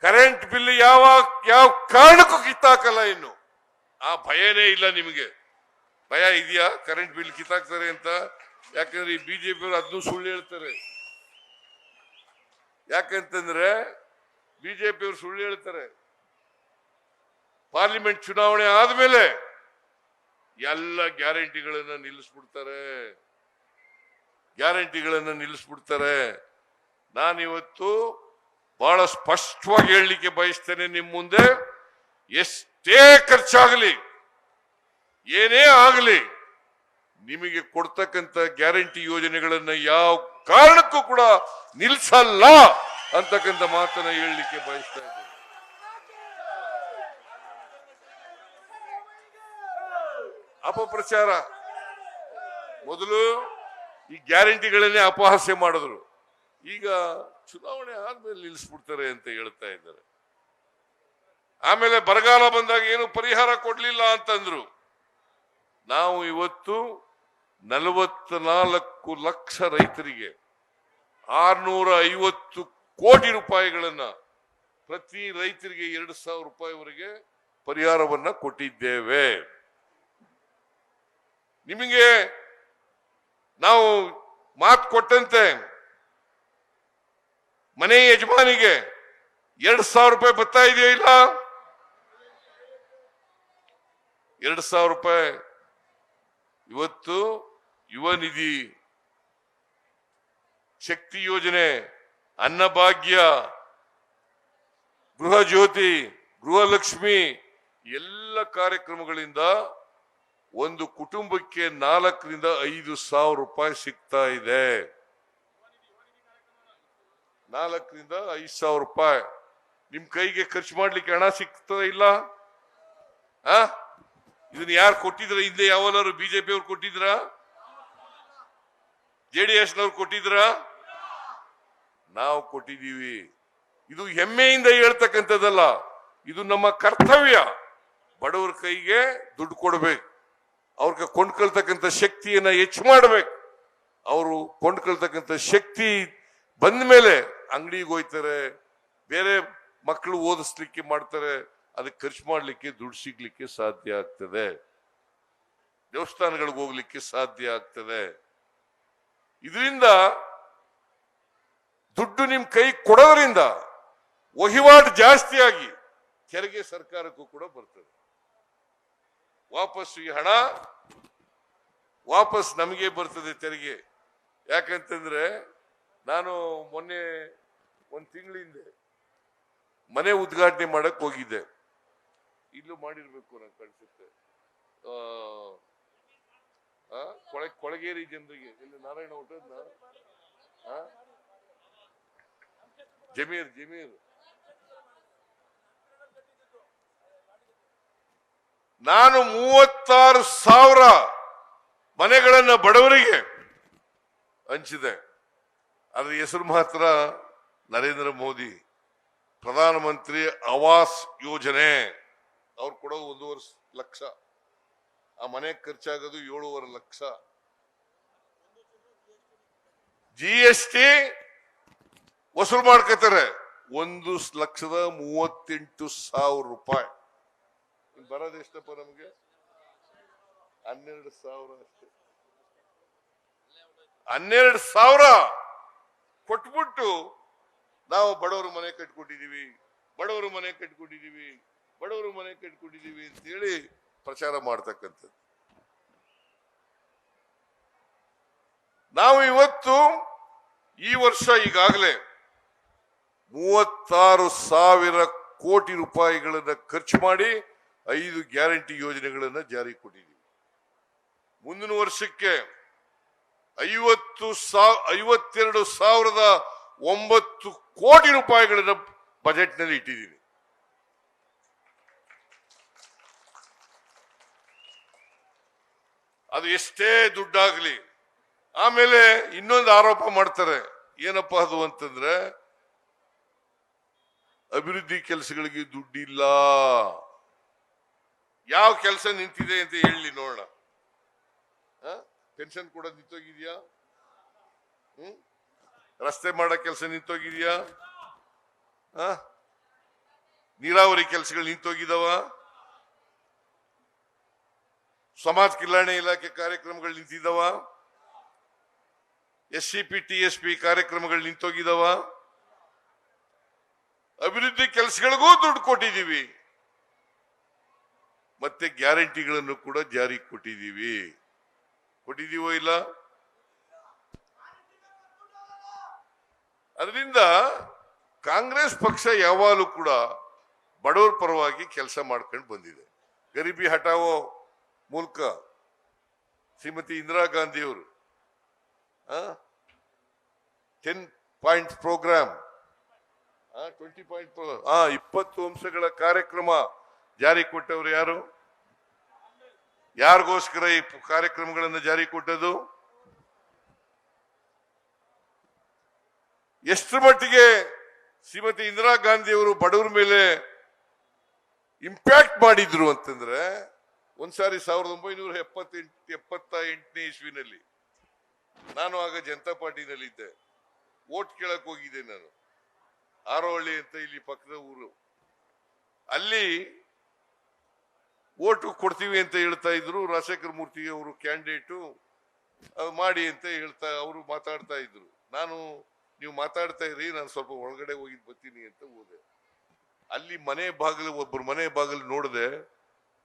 ಕರೆಂಟ್ ಬಿಲ್ ಯಾವ ಕಾರಣಕ್ಕೂ ಕಿತ್ತಾಕಲ್ಲ. ಇನ್ನು ಆ ಭಯನೇ ಇಲ್ಲ ನಿಮಗೆ. ಭಯ ಇದೆಯಾ ಕರೆಂಟ್ ಬಿಲ್ ಕಿತ್ತಾಕ್ತಾರೆ ಅಂತ? ಯಾಕಂದ್ರೆ ಈ ಬಿಜೆಪಿಯವರು ಅದನ್ನು ಸುಳ್ಳು ಹೇಳ್ತಾರೆ. ಯಾಕಂತಂದ್ರೆ ಬಿಜೆಪಿಯವರು ಸುಳ್ಳು ಹೇಳ್ತಾರೆ. ಪಾರ್ಲಿಮೆಂಟ್ ಚುನಾವಣೆ ಆದ್ಮೇಲೆ ಎಲ್ಲ ಗ್ಯಾರಂಟಿಗಳನ್ನ ನಿಲ್ಲಿಸ್ಬಿಡ್ತಾರೆ. ನಾನಿವತ್ತು ಬಹಳ ಸ್ಪಷ್ಟವಾಗಿ ಹೇಳಲಿಕ್ಕೆ ಬಯಸ್ತೇನೆ ನಿಮ್ಮ ಮುಂದೆ, ಎಷ್ಟೇ ಖರ್ಚಾಗಲಿ ಏನೇ ಆಗಲಿ ನಿಮಗೆ ಕೊಡ್ತಕ್ಕಂಥ ಗ್ಯಾರಂಟಿ ಯೋಜನೆಗಳನ್ನ ಯಾವ ಕಾರಣಕ್ಕೂ ಕೂಡ ನಿಲ್ಸಲ್ಲ ಅಂತಕ್ಕಂಥ ಮಾತನ್ನ ಹೇಳಲಿಕ್ಕೆ ಬಯಸ್ತಾ ಇದ್ದೇನೆ. ಅಪಪ್ರಚಾರ, ಮೊದಲು ಈ ಗ್ಯಾರಂಟಿಗಳನ್ನೇ ಅಪಹಾಸ್ಯ ಮಾಡಿದ್ರು, ಈಗ ಚುನಾವಣೆ ಆದ್ಮೇಲೆ ನಿಲ್ಲಿಸ್ಬಿಡ್ತಾರೆ ಅಂತ ಹೇಳ್ತಾ ಇದ್ದಾರೆ. ಆಮೇಲೆ ಬರಗಾಲ ಬಂದಾಗ ಏನು ಪರಿಹಾರ ಕೊಡ್ಲಿಲ್ಲ ಅಂತಂದ್ರು. ನಾವು ಇವತ್ತು 44 ಲಕ್ಷ ರೈತರಿಗೆ 650 ಕೋಟಿ ರೂಪಾಯಿಗಳನ್ನ, ಪ್ರತಿ ರೈತರಿಗೆ 2,000 ರೂಪಾಯಿವರೆಗೆ ಪರಿಹಾರವನ್ನ ಕೊಟ್ಟಿದ್ದೇವೆ. ನಿಮಗೆ ನಾವು ಮಾತು ಕೊಟ್ಟಂತೆ ಮನೆ ಯಜಮಾನಿಗೆ 2,000 ರೂಪಾಯಿ ಬರ್ತಾ ಇದೆಯಾ? ಇಲ್ಲ. 2,000 ರೂಪಾಯಿ ಇವತ್ತು ಯುವ ನಿಧಿ, ಶಕ್ತಿ ಯೋಜನೆ, ಅನ್ನಭಾಗ್ಯ, ಗೃಹ ಜ್ಯೋತಿ, ಗೃಹಲಕ್ಷ್ಮಿ ಎಲ್ಲ ಕಾರ್ಯಕ್ರಮಗಳಿಂದ ಒಂದು ಕುಟುಂಬಕ್ಕೆ 4ರಿಂದ 5,000 ರೂಪಾಯಿ ಸಿಗ್ತಾ ಇದೆ. 4ರಿಂದ 5,000 ರೂಪಾಯಿ ನಿಮ್ ಕೈಗೆ ಖರ್ಚು ಮಾಡ್ಲಿಕ್ಕೆ ಹಣ ಸಿಗ್ತದ? ಇಲ್ಲ. ಇದನ್ನ ಯಾರು ಕೊಟ್ಟಿದ್ರ? ಹಿಂದೆ ಯಾವಲ್ಲಾರು ಬಿಜೆಪಿ ಅವ್ರು ಕೊಟ್ಟಿದ್ರ? JDS-ನವ್ರು ಕೊಟ್ಟಿದ್ರ? ನಾವು ಕೊಟ್ಟಿದ್ದೀವಿ. ಇದು ಹೆಮ್ಮೆಯಿಂದ ಹೇಳ್ತಕ್ಕಂಥದ್ದಲ್ಲ, ಇದು ನಮ್ಮ ಕರ್ತವ್ಯ. ಬಡವರ ಕೈಗೆ ದುಡ್ಡು ಕೊಡ್ಬೇಕು, ಅವ್ರಿಗೆ ಕೊಂಡ್ಕೊಳ್ತಕ್ಕಂಥ ಶಕ್ತಿಯನ್ನ ಹೆಚ್ಚು ಮಾಡ್ಬೇಕು. ಅವರು ಕೊಂಡ್ಕೊಳ್ತಕ್ಕಂಥ ಶಕ್ತಿ ಬಂದ ಮೇಲೆ ಅಂಗಡಿಗೆ ಹೋಯ್ತಾರೆ, ಬೇರೆ ಮಕ್ಕಳು ಓದಿಸ್ಲಿಕ್ಕೆ ಮಾಡ್ತಾರೆ, ಅದಕ್ಕೆ ಖರ್ಚು ಮಾಡ್ಲಿಕ್ಕೆ ದುಡ್ಡು ಸಿಗ್ಲಿಕ್ಕೆ ಸಾಧ್ಯ ಆಗ್ತದೆ, ದೇವಸ್ಥಾನಗಳಿಗೆ ಹೋಗ್ಲಿಕ್ಕೆ ಸಾಧ್ಯ ಆಗ್ತದೆ. ಇದರಿಂದ ದುಡ್ಡು ನಿಮ್ ಕೈ ಕೊಡೋದ್ರಿಂದ ವಹಿವಾಟು ಜಾಸ್ತಿ ಆಗಿ ತೆರಿಗೆ ಸರ್ಕಾರಕ್ಕೂ ಕೂಡ ಬರ್ತದೆ. ವಾಪಸ್ ಈ ಹಣ ವಾಪಸ್ ನಮಗೆ ಬರ್ತದೆ ತೆರಿಗೆ. ಯಾಕಂತಂದ್ರೆ ನಾನು ಮೊನ್ನೆ 1 ತಿಂಗಳ ಹಿಂದೆ ಮನೆ ಉದ್ಘಾಟನೆ ಮಾಡಕ್ ಹೋಗಿದ್ದೆ. ಇಲ್ಲೂ ಮಾಡಿರ್ಬೇಕು ನಂಗೆ ಕಾಣಿಸುತ್ತೆ. ಕೊಳಗೇರಿ ಜನರಿಗೆ ಇಲ್ಲಿ ನಾರಾಯಣ ಊಟದ ಜಮೀರ್ ನಾನು 36,000 ಮನೆಗಳನ್ನ ಬಡವರಿಗೆ ಹಂಚಿದೆ. ಅದ್ರ ಹೆಸರು ಮಾತ್ರ ನರೇಂದ್ರ ಮೋದಿ ಪ್ರಧಾನಮಂತ್ರಿ ಆವಾಸ್ ಯೋಜನೆ. ಅವ್ರು ಕೊಡೋದು 1.5 ಲಕ್ಷ, ಆ ಮನೆ ಖರ್ಚಾಗೋದು 7.5 ಲಕ್ಷ. GST ವಸೂಲು ಮಾಡ್ಕೋತಾರೆ 1,38,000 ರೂಪಾಯಿ. ಬರೋದು ಎಷ್ಟಪ್ಪ ನಮ್ಗೆ? 12,000 ಅಷ್ಟೇ. 12,000 ಕೊಟ್ಬಿಟ್ಟು ನಾವು ಬಡವರು ಮನೆ ಕಟ್ಕೊಟ್ಟಿದೀವಿ ಅಂತ ಹೇಳಿ ಪ್ರಚಾರ ಮಾಡ್ತಕ್ಕಂಥದ್ದು. ನಾವು ಇವತ್ತು ಈ ವರ್ಷ ಈಗಾಗಲೇ 36,000 ಕೋಟಿ ರೂಪಾಯಿಗಳನ್ನ ಖರ್ಚು ಮಾಡಿ 5 ಗ್ಯಾರಂಟಿ ಯೋಜನೆಗಳನ್ನ ಜಾರಿ ಕೊಟ್ಟಿದ್ದೀವಿ. ಮುಂದಿನ ವರ್ಷಕ್ಕೆ 52,009 ಕೋಟಿ ರೂಪಾಯಿಗಳನ್ನ ಬಜೆಟ್ ನಲ್ಲಿ ಇಟ್ಟಿದ್ದೀನಿ. ಅದು ಎಷ್ಟೇ ದುಡ್ಡಾಗ್ಲಿ. ಆಮೇಲೆ ಇನ್ನೊಂದು ಆರೋಪ ಮಾಡ್ತಾರೆ, ಏನಪ್ಪಾ ಅದು ಅಂತಂದ್ರೆ ಅಭಿವೃದ್ಧಿ ಕೆಲಸಗಳಿಗೆ ದುಡ್ಡಿಲ್ಲ. ಯಾವ ಕೆಲಸ ನಿಂತಿದೆ ಅಂತ ಹೇಳಿ ನೋಡೋಣ. ಪೆನ್ಷನ್ ಕೂಡ ನಿಂತೋಗಿದ್ಯಾ? ರಸ್ತೆ ಮಾಡೋ ಕೆಲಸ ನಿಂತೋಗಿದ್ಯಾ? ನೀರಾವರಿ ಕೆಲಸಗಳು ನಿಂತೋಗಿದಾವ? ಸಮಾಜ ಕಲ್ಯಾಣ ಇಲಾಖೆ ಕಾರ್ಯಕ್ರಮಗಳು ನಿಂತಿದ್ದಾವ? SCP TSP ಕಾರ್ಯಕ್ರಮಗಳು ನಿಂತೋಗಿದಾವ? ಅಭಿವೃದ್ಧಿ ಕೆಲಸಗಳಿಗೂ ದುಡ್ಡು ಕೊಟ್ಟಿದ್ದೀವಿ, ಮತ್ತೆ ಗ್ಯಾರಂಟಿಗಳನ್ನು ಕೂಡ ಜಾರಿಗೆ ಕೊಟ್ಟಿದ್ದೀವೋ ಇಲ್ಲ? ಅದರಿಂದ ಕಾಂಗ್ರೆಸ್ ಪಕ್ಷ ಯಾವಾಗಲೂ ಕೂಡ ಬಡವರ ಪರವಾಗಿ ಕೆಲಸ ಮಾಡ್ಕೊಂಡು ಬಂದಿದೆ. ಗರೀಬಿ ಹಟಾವೋ ಮೂಲಕ ಶ್ರೀಮತಿ ಇಂದಿರಾ ಗಾಂಧಿಯವರು 10 ಪಾಯಿಂಟ್ ಪ್ರೋಗ್ರಾಮ್ 20 ಪಾಯಿಂಟ್ 20 ಅಂಶಗಳ ಕಾರ್ಯಕ್ರಮ ಜಾರಿ ಕೊಟ್ಟವರು ಯಾರು? ಯಾರಿಗೋಸ್ಕರ ಈ ಕಾರ್ಯಕ್ರಮಗಳನ್ನು ಜಾರಿ ಕೊಟ್ಟದ್ದು? ಎಷ್ಟು ಮಟ್ಟಿಗೆ ಶ್ರೀಮತಿ ಇಂದಿರಾ ಗಾಂಧಿಯವರು ಬಡವರ ಮೇಲೆ ಇಂಪ್ಯಾಕ್ಟ್ ಮಾಡಿದ್ರು ಅಂತಂದ್ರೆ, ಒಂದ್ಸಾರಿ 1978ನೇ ಇಸ್ವಿನಲ್ಲಿ ನಾನು ಆಗ ಜನತಾ ಪಾರ್ಟಿನಲ್ಲಿದ್ದೆ. ವೋಟ್ ಕೇಳಕ್ ಹೋಗಿದ್ದೆ ನಾನು. ಆರೋಹಳ್ಳಿ ಅಂತ ಇಲ್ಲಿ ಪಕ್ಕದ ಊರು. ಅಲ್ಲಿ ವೋಟ್ ಕೊಡ್ತೀವಿ ಅಂತ ಹೇಳ್ತಾ ಇದ್ರು. ರಾಜಶೇಖರ ಮೂರ್ತಿ ಅವರು ಕ್ಯಾಂಡಿಡೇಟು ಮಾಡಿ ಅಂತ ಅವರು ಮಾತಾಡ್ತಾ ಇದ್ರು. ನೀವು ಮಾತಾಡ್ತಾ ಇರಿ, ನಾನು ಸ್ವಲ್ಪ ಒಳಗಡೆ ಹೋಗಿ ಬರ್ತೀನಿ ಅಂತ ಹೋದೆ. ಅಲ್ಲಿ ಒಬ್ಬರು ಮನೆ ಬಾಗಿಲು ನೋಡಿದೆ.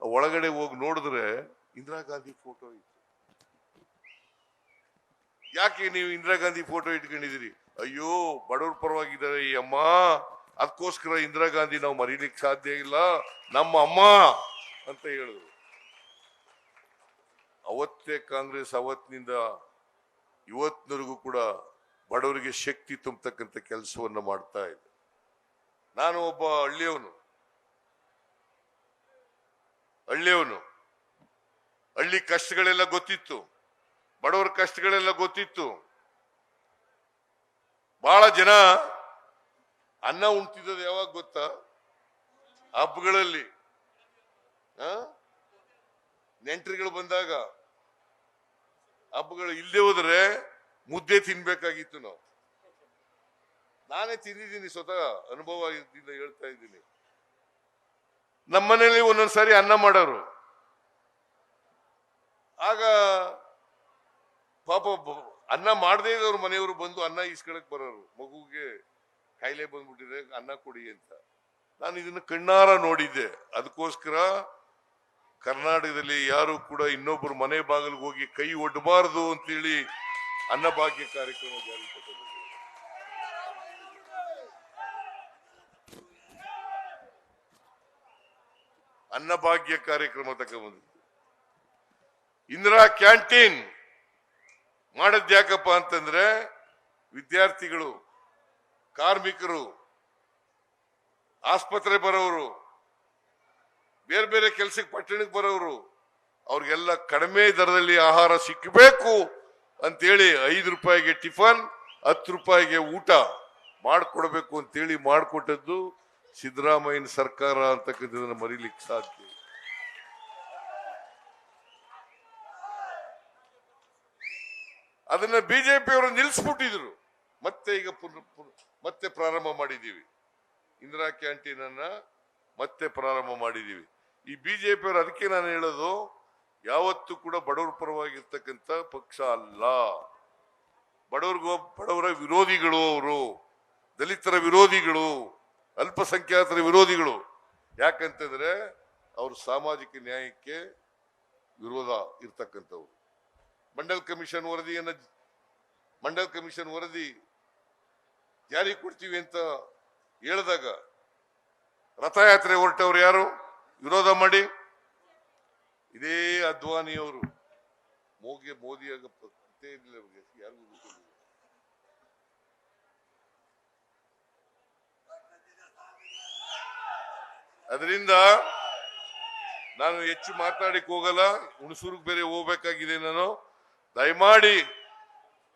ಒಳಗಡೆ ಹೋಗಿ ನೋಡಿದ್ರೆ ಇಂದಿರಾ ಗಾಂಧಿ ಫೋಟೋ ಇತ್ತು. ಯಾಕೆ ನೀವು ಇಂದಿರಾ ಗಾಂಧಿ ಫೋಟೋ ಇಟ್ಕೊಂಡಿದ್ದೀರಿ? ಅಯ್ಯೋ, ಬಡವ್ರ ಪರವಾಗಿದ್ದಾರೆ ಈ ಅಮ್ಮ, ಅದಕ್ಕೋಸ್ಕರ ಇಂದಿರಾ ಗಾಂಧಿ ನಾವು ಮರೀಲಿಕ್ಕೆ ಸಾಧ್ಯ ಇಲ್ಲ, ನಮ್ಮ ಅಮ್ಮ ಅಂತ ಹೇಳಿದ್ರು. ಅವತ್ತೇ ಕಾಂಗ್ರೆಸ್ ಅವತ್ತಿನಿಂದ ಇವತ್ತಿನವರೆಗೂ ಕೂಡ ಬಡವರಿಗೆ ಶಕ್ತಿ ತುಂಬತಕ್ಕಂಥ ಕೆಲಸವನ್ನು ಮಾಡ್ತಾ ಇದೆ. ನಾನು ಒಬ್ಬ ಹಳ್ಳಿಯವನು. ಹಳ್ಳಿ ಕಷ್ಟಗಳೆಲ್ಲ ಗೊತ್ತಿತ್ತು, ಬಡವರ ಕಷ್ಟಗಳೆಲ್ಲ ಗೊತ್ತಿತ್ತು. ಬಹಳ ಜನ ಅನ್ನ ಉಣ್ತಿದ್ದದು ಯಾವಾಗ ಗೊತ್ತಾ? ಹಬ್ಬಗಳಲ್ಲಿ, ನೆಂಟರುಗಳು ಬಂದಾಗ. ಹಬ್ಬಗಳು ಇಲ್ಲದೆ ಹೋದ್ರೆ ಮುದ್ದೆ ತಿನ್ಬೇಕಾಗಿತ್ತು ನಾವು. ನಾನೇ ತಿಂದಿದ್ದೀನಿ, ಸ್ವತಃ ಅನುಭವದಿಂದ ಹೇಳ್ತಾ ಇದ್ದೀನಿ. ನಮ್ಮನೇಲಿ ಒಂದೊಂದ್ಸಾರಿ ಅನ್ನ ಮಾಡೋರು. ಆಗ ಪಾಪ ಅನ್ನ ಮಾಡದೇ ಇದ್ದವ್ರ ಮನೆಯವರು ಬಂದು ಅನ್ನ ಈಸ್ಕೊಳಕ್ ಬರೋರು. ಮಗುಗೆ ಕಾಯಿಲೆ ಬಂದ್ಬಿಟ್ಟಿದೆ, ಅನ್ನ ಕೊಡಿ ಅಂತ. ನಾನು ಇದನ್ನ ಕಣ್ಣಾರ ನೋಡಿದ್ದೆ. ಅದಕ್ಕೋಸ್ಕರ ಕರ್ನಾಟಕದಲ್ಲಿ ಯಾರು ಕೂಡ ಇನ್ನೊಬ್ಬರು ಮನೆ ಬಾಗಿಲಿಗೆ ಹೋಗಿ ಕೈ ಒಡ್ಡಬಾರದು ಅಂತೇಳಿ ಅನ್ನಭಾಗ್ಯ ಕಾರ್ಯಕ್ರಮ ಜಾರಿ ಕೊಟ್ಟಿದೆ. ಅನ್ನಭಾಗ್ಯ ಕಾರ್ಯಕ್ರಮ ತಗೊಂಡ್ಬಂದಿದ್ದು. ಇಂದಿರಾ ಕ್ಯಾಂಟೀನ್ ಮಾಡದ್ಯಾಕಪ್ಪ ಅಂತಂದ್ರೆ, ವಿದ್ಯಾರ್ಥಿಗಳು, ಕಾರ್ಮಿಕರು, ಆಸ್ಪತ್ರೆ ಬರೋರು, ಬೇರೆ ಬೇರೆ ಕೆಲಸಕ್ಕೆ ಪಟ್ಟಣಕ್ಕೆ ಬರೋರು, ಅವ್ರಿಗೆಲ್ಲ ಕಡಿಮೆ ದರದಲ್ಲಿ ಆಹಾರ ಸಿಕ್ಕಬೇಕು ಅಂತೇಳಿ 5 ರೂಪಾಯಿಗೆ ಟಿಫನ್, 10 ರೂಪಾಯಿಗೆ ಊಟ ಮಾಡಿಕೊಡ್ಬೇಕು ಅಂತೇಳಿ ಮಾಡಿಕೊಟ್ಟದ್ದು ಸಿದ್ದರಾಮಯ್ಯನ ಸರ್ಕಾರ ಅಂತಕ್ಕಂಥದನ್ನ ಮರೀಲಿಕ್ಕೆ ಸಾಧ್ಯ. ಅದನ್ನ ಬಿಜೆಪಿಯವರು ನಿಲ್ಲಿಸ್ಬಿಟ್ಟಿದ್ರು. ಮತ್ತೆ ಈಗ ಮತ್ತೆ ಪ್ರಾರಂಭ ಮಾಡಿದೀವಿ. ಇಂದಿರಾ ಕ್ಯಾಂಟೀನ್ ಅನ್ನ ಮತ್ತೆ ಪ್ರಾರಂಭ ಮಾಡಿದೀವಿ. ಈ ಬಿಜೆಪಿಯವರು, ಅದಕ್ಕೆ ನಾನು ಹೇಳೋದು, ಯಾವತ್ತೂ ಕೂಡ ಬಡವರ ಪರವಾಗಿರ್ತಕ್ಕಂಥ ಪಕ್ಷ ಅಲ್ಲ. ಬಡವರ ವಿರೋಧಿಗಳು ಅವರು, ದಲಿತರ ವಿರೋಧಿಗಳು, ಅಲ್ಪಸಂಖ್ಯಾತರ ವಿರೋಧಿಗಳು. ಯಾಕಂತಂದ್ರೆ ಅವರು ಸಾಮಾಜಿಕ ನ್ಯಾಯಕ್ಕೆ ವಿರೋಧ ಇರ್ತಕ್ಕಂಥವ್ರು. ಮಂಡಲ್ ಕಮಿಷನ್ ವರದಿ ಜಾರಿ ಕೊಡ್ತೀವಿ ಅಂತ ಹೇಳಿದಾಗ ರಥಯಾತ್ರೆ ಹೊರಟವ್ರು ಯಾರು? ವಿರೋಧ ಮಾಡಿ ಇದೇ ಅದ್ವಾನಿಯವರು. ಮೋದಿ ಯಾರಿಗೂ ಗೊತ್ತಿಲ್ಲ. ಅದರಿಂದ ನಾನು ಹೆಚ್ಚು ಮಾತಾಡಿಕ್ ಹೋಗಲ್ಲ. ಹುಣಸೂರಿಗೆ ಬೇರೆ ಹೋಗ್ಬೇಕಾಗಿದೆ ನಾನು. ದಯಮಾಡಿ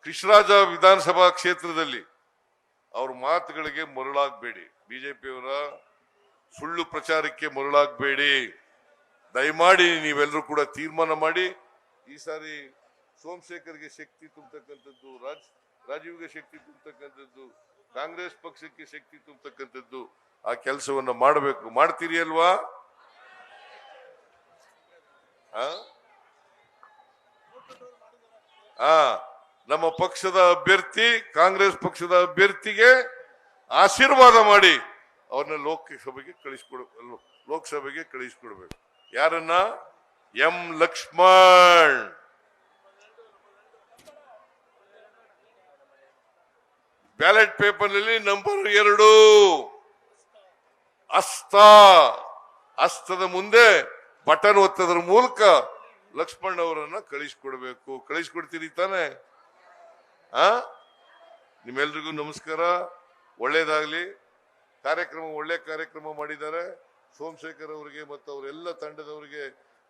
ಕೃಷ್ಣರಾಜ ವಿಧಾನಸಭಾ ಕ್ಷೇತ್ರದಲ್ಲಿ ಅವ್ರ ಮಾತುಗಳಿಗೆ ಮರುಳಾಗಬೇಡಿ. ಬಿಜೆಪಿಯವರ ಸುಳ್ಳು ಪ್ರಚಾರಕ್ಕೆ ಮರುಳಾಗಬೇಡಿ. ದಯಮಾಡಿ ನೀವೆಲ್ಲರೂ ಕೂಡ ತೀರ್ಮಾನ ಮಾಡಿ. ಈ ಸಾರಿ ಸೋಮಶೇಖರ್ಗೆ ಶಕ್ತಿ ತುಂಬತಕ್ಕಂಥದ್ದು, ರಾಜೀವ್ಗೆ ಶಕ್ತಿ ತುಂಬತಕ್ಕಂಥದ್ದು, ಕಾಂಗ್ರೆಸ್ ಪಕ್ಷಕ್ಕೆ ಶಕ್ತಿ ತುಂಬತಕ್ಕಂಥದ್ದು, ಆ ಕೆಲಸವನ್ನ ಮಾಡಬೇಕು. ಮಾಡ್ತೀರಿ ಅಲ್ವಾ? ನಮ್ಮ ಪಕ್ಷದ ಅಭ್ಯರ್ಥಿ ಕಾಂಗ್ರೆಸ್ ಪಕ್ಷದ ಅಭ್ಯರ್ಥಿಗೆ ಆಶೀರ್ವಾದ ಮಾಡಿ ಅವ್ರನ್ನ ಲೋಕಸಭೆಗೆ ಕಳಿಸ್ಕೊಡ್ಬೇಕು. ಯಾರನ್ನ? ಎಂ ಲಕ್ಷ್ಮಣ್. ಬ್ಯಾಲೆಟ್ ಪೇಪರ್ ನಲ್ಲಿ ನಂಬರ್ 2 ಹಸ್ತದ ಮುಂದೆ ಬಟನ್ ಒತ್ತೋದ್ರ ಮೂಲಕ ಲಕ್ಷ್ಮಣ್ ಅವರನ್ನ ಕಳಿಸ್ಕೊಡ್ಬೇಕು. ಕಳಿಸ್ಕೊಡ್ತೀರಿ ತಾನೆ? ನಿಮ್ಮೆಲ್ರಿಗೂ ನಮಸ್ಕಾರ, ಒಳ್ಳೇದಾಗ್ಲಿ. ಒಳ್ಳೆ ಕಾರ್ಯಕ್ರಮ ಮಾಡಿದ್ದಾರೆ. ಸೋಮಶೇಖರ್ ಅವರಿಗೆ ಮತ್ತು ಅವರೆಲ್ಲ ತಂಡದವರಿಗೆ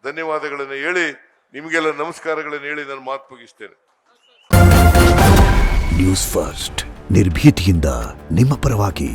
ಧನ್ಯವಾದಗಳನ್ನು ಹೇಳಿ, ನಿಮಗೆಲ್ಲ ನಮಸ್ಕಾರಗಳನ್ನು ಹೇಳಿ ನಾನು ಮಾತು ಮುಗಿಸ್ತೇನೆ. ನ್ಯೂಸ್ ಫಸ್ಟ್, ನಿರ್ಭೀತಿಯಿಂದ ನಿಮ್ಮ ಪರವಾಗಿ.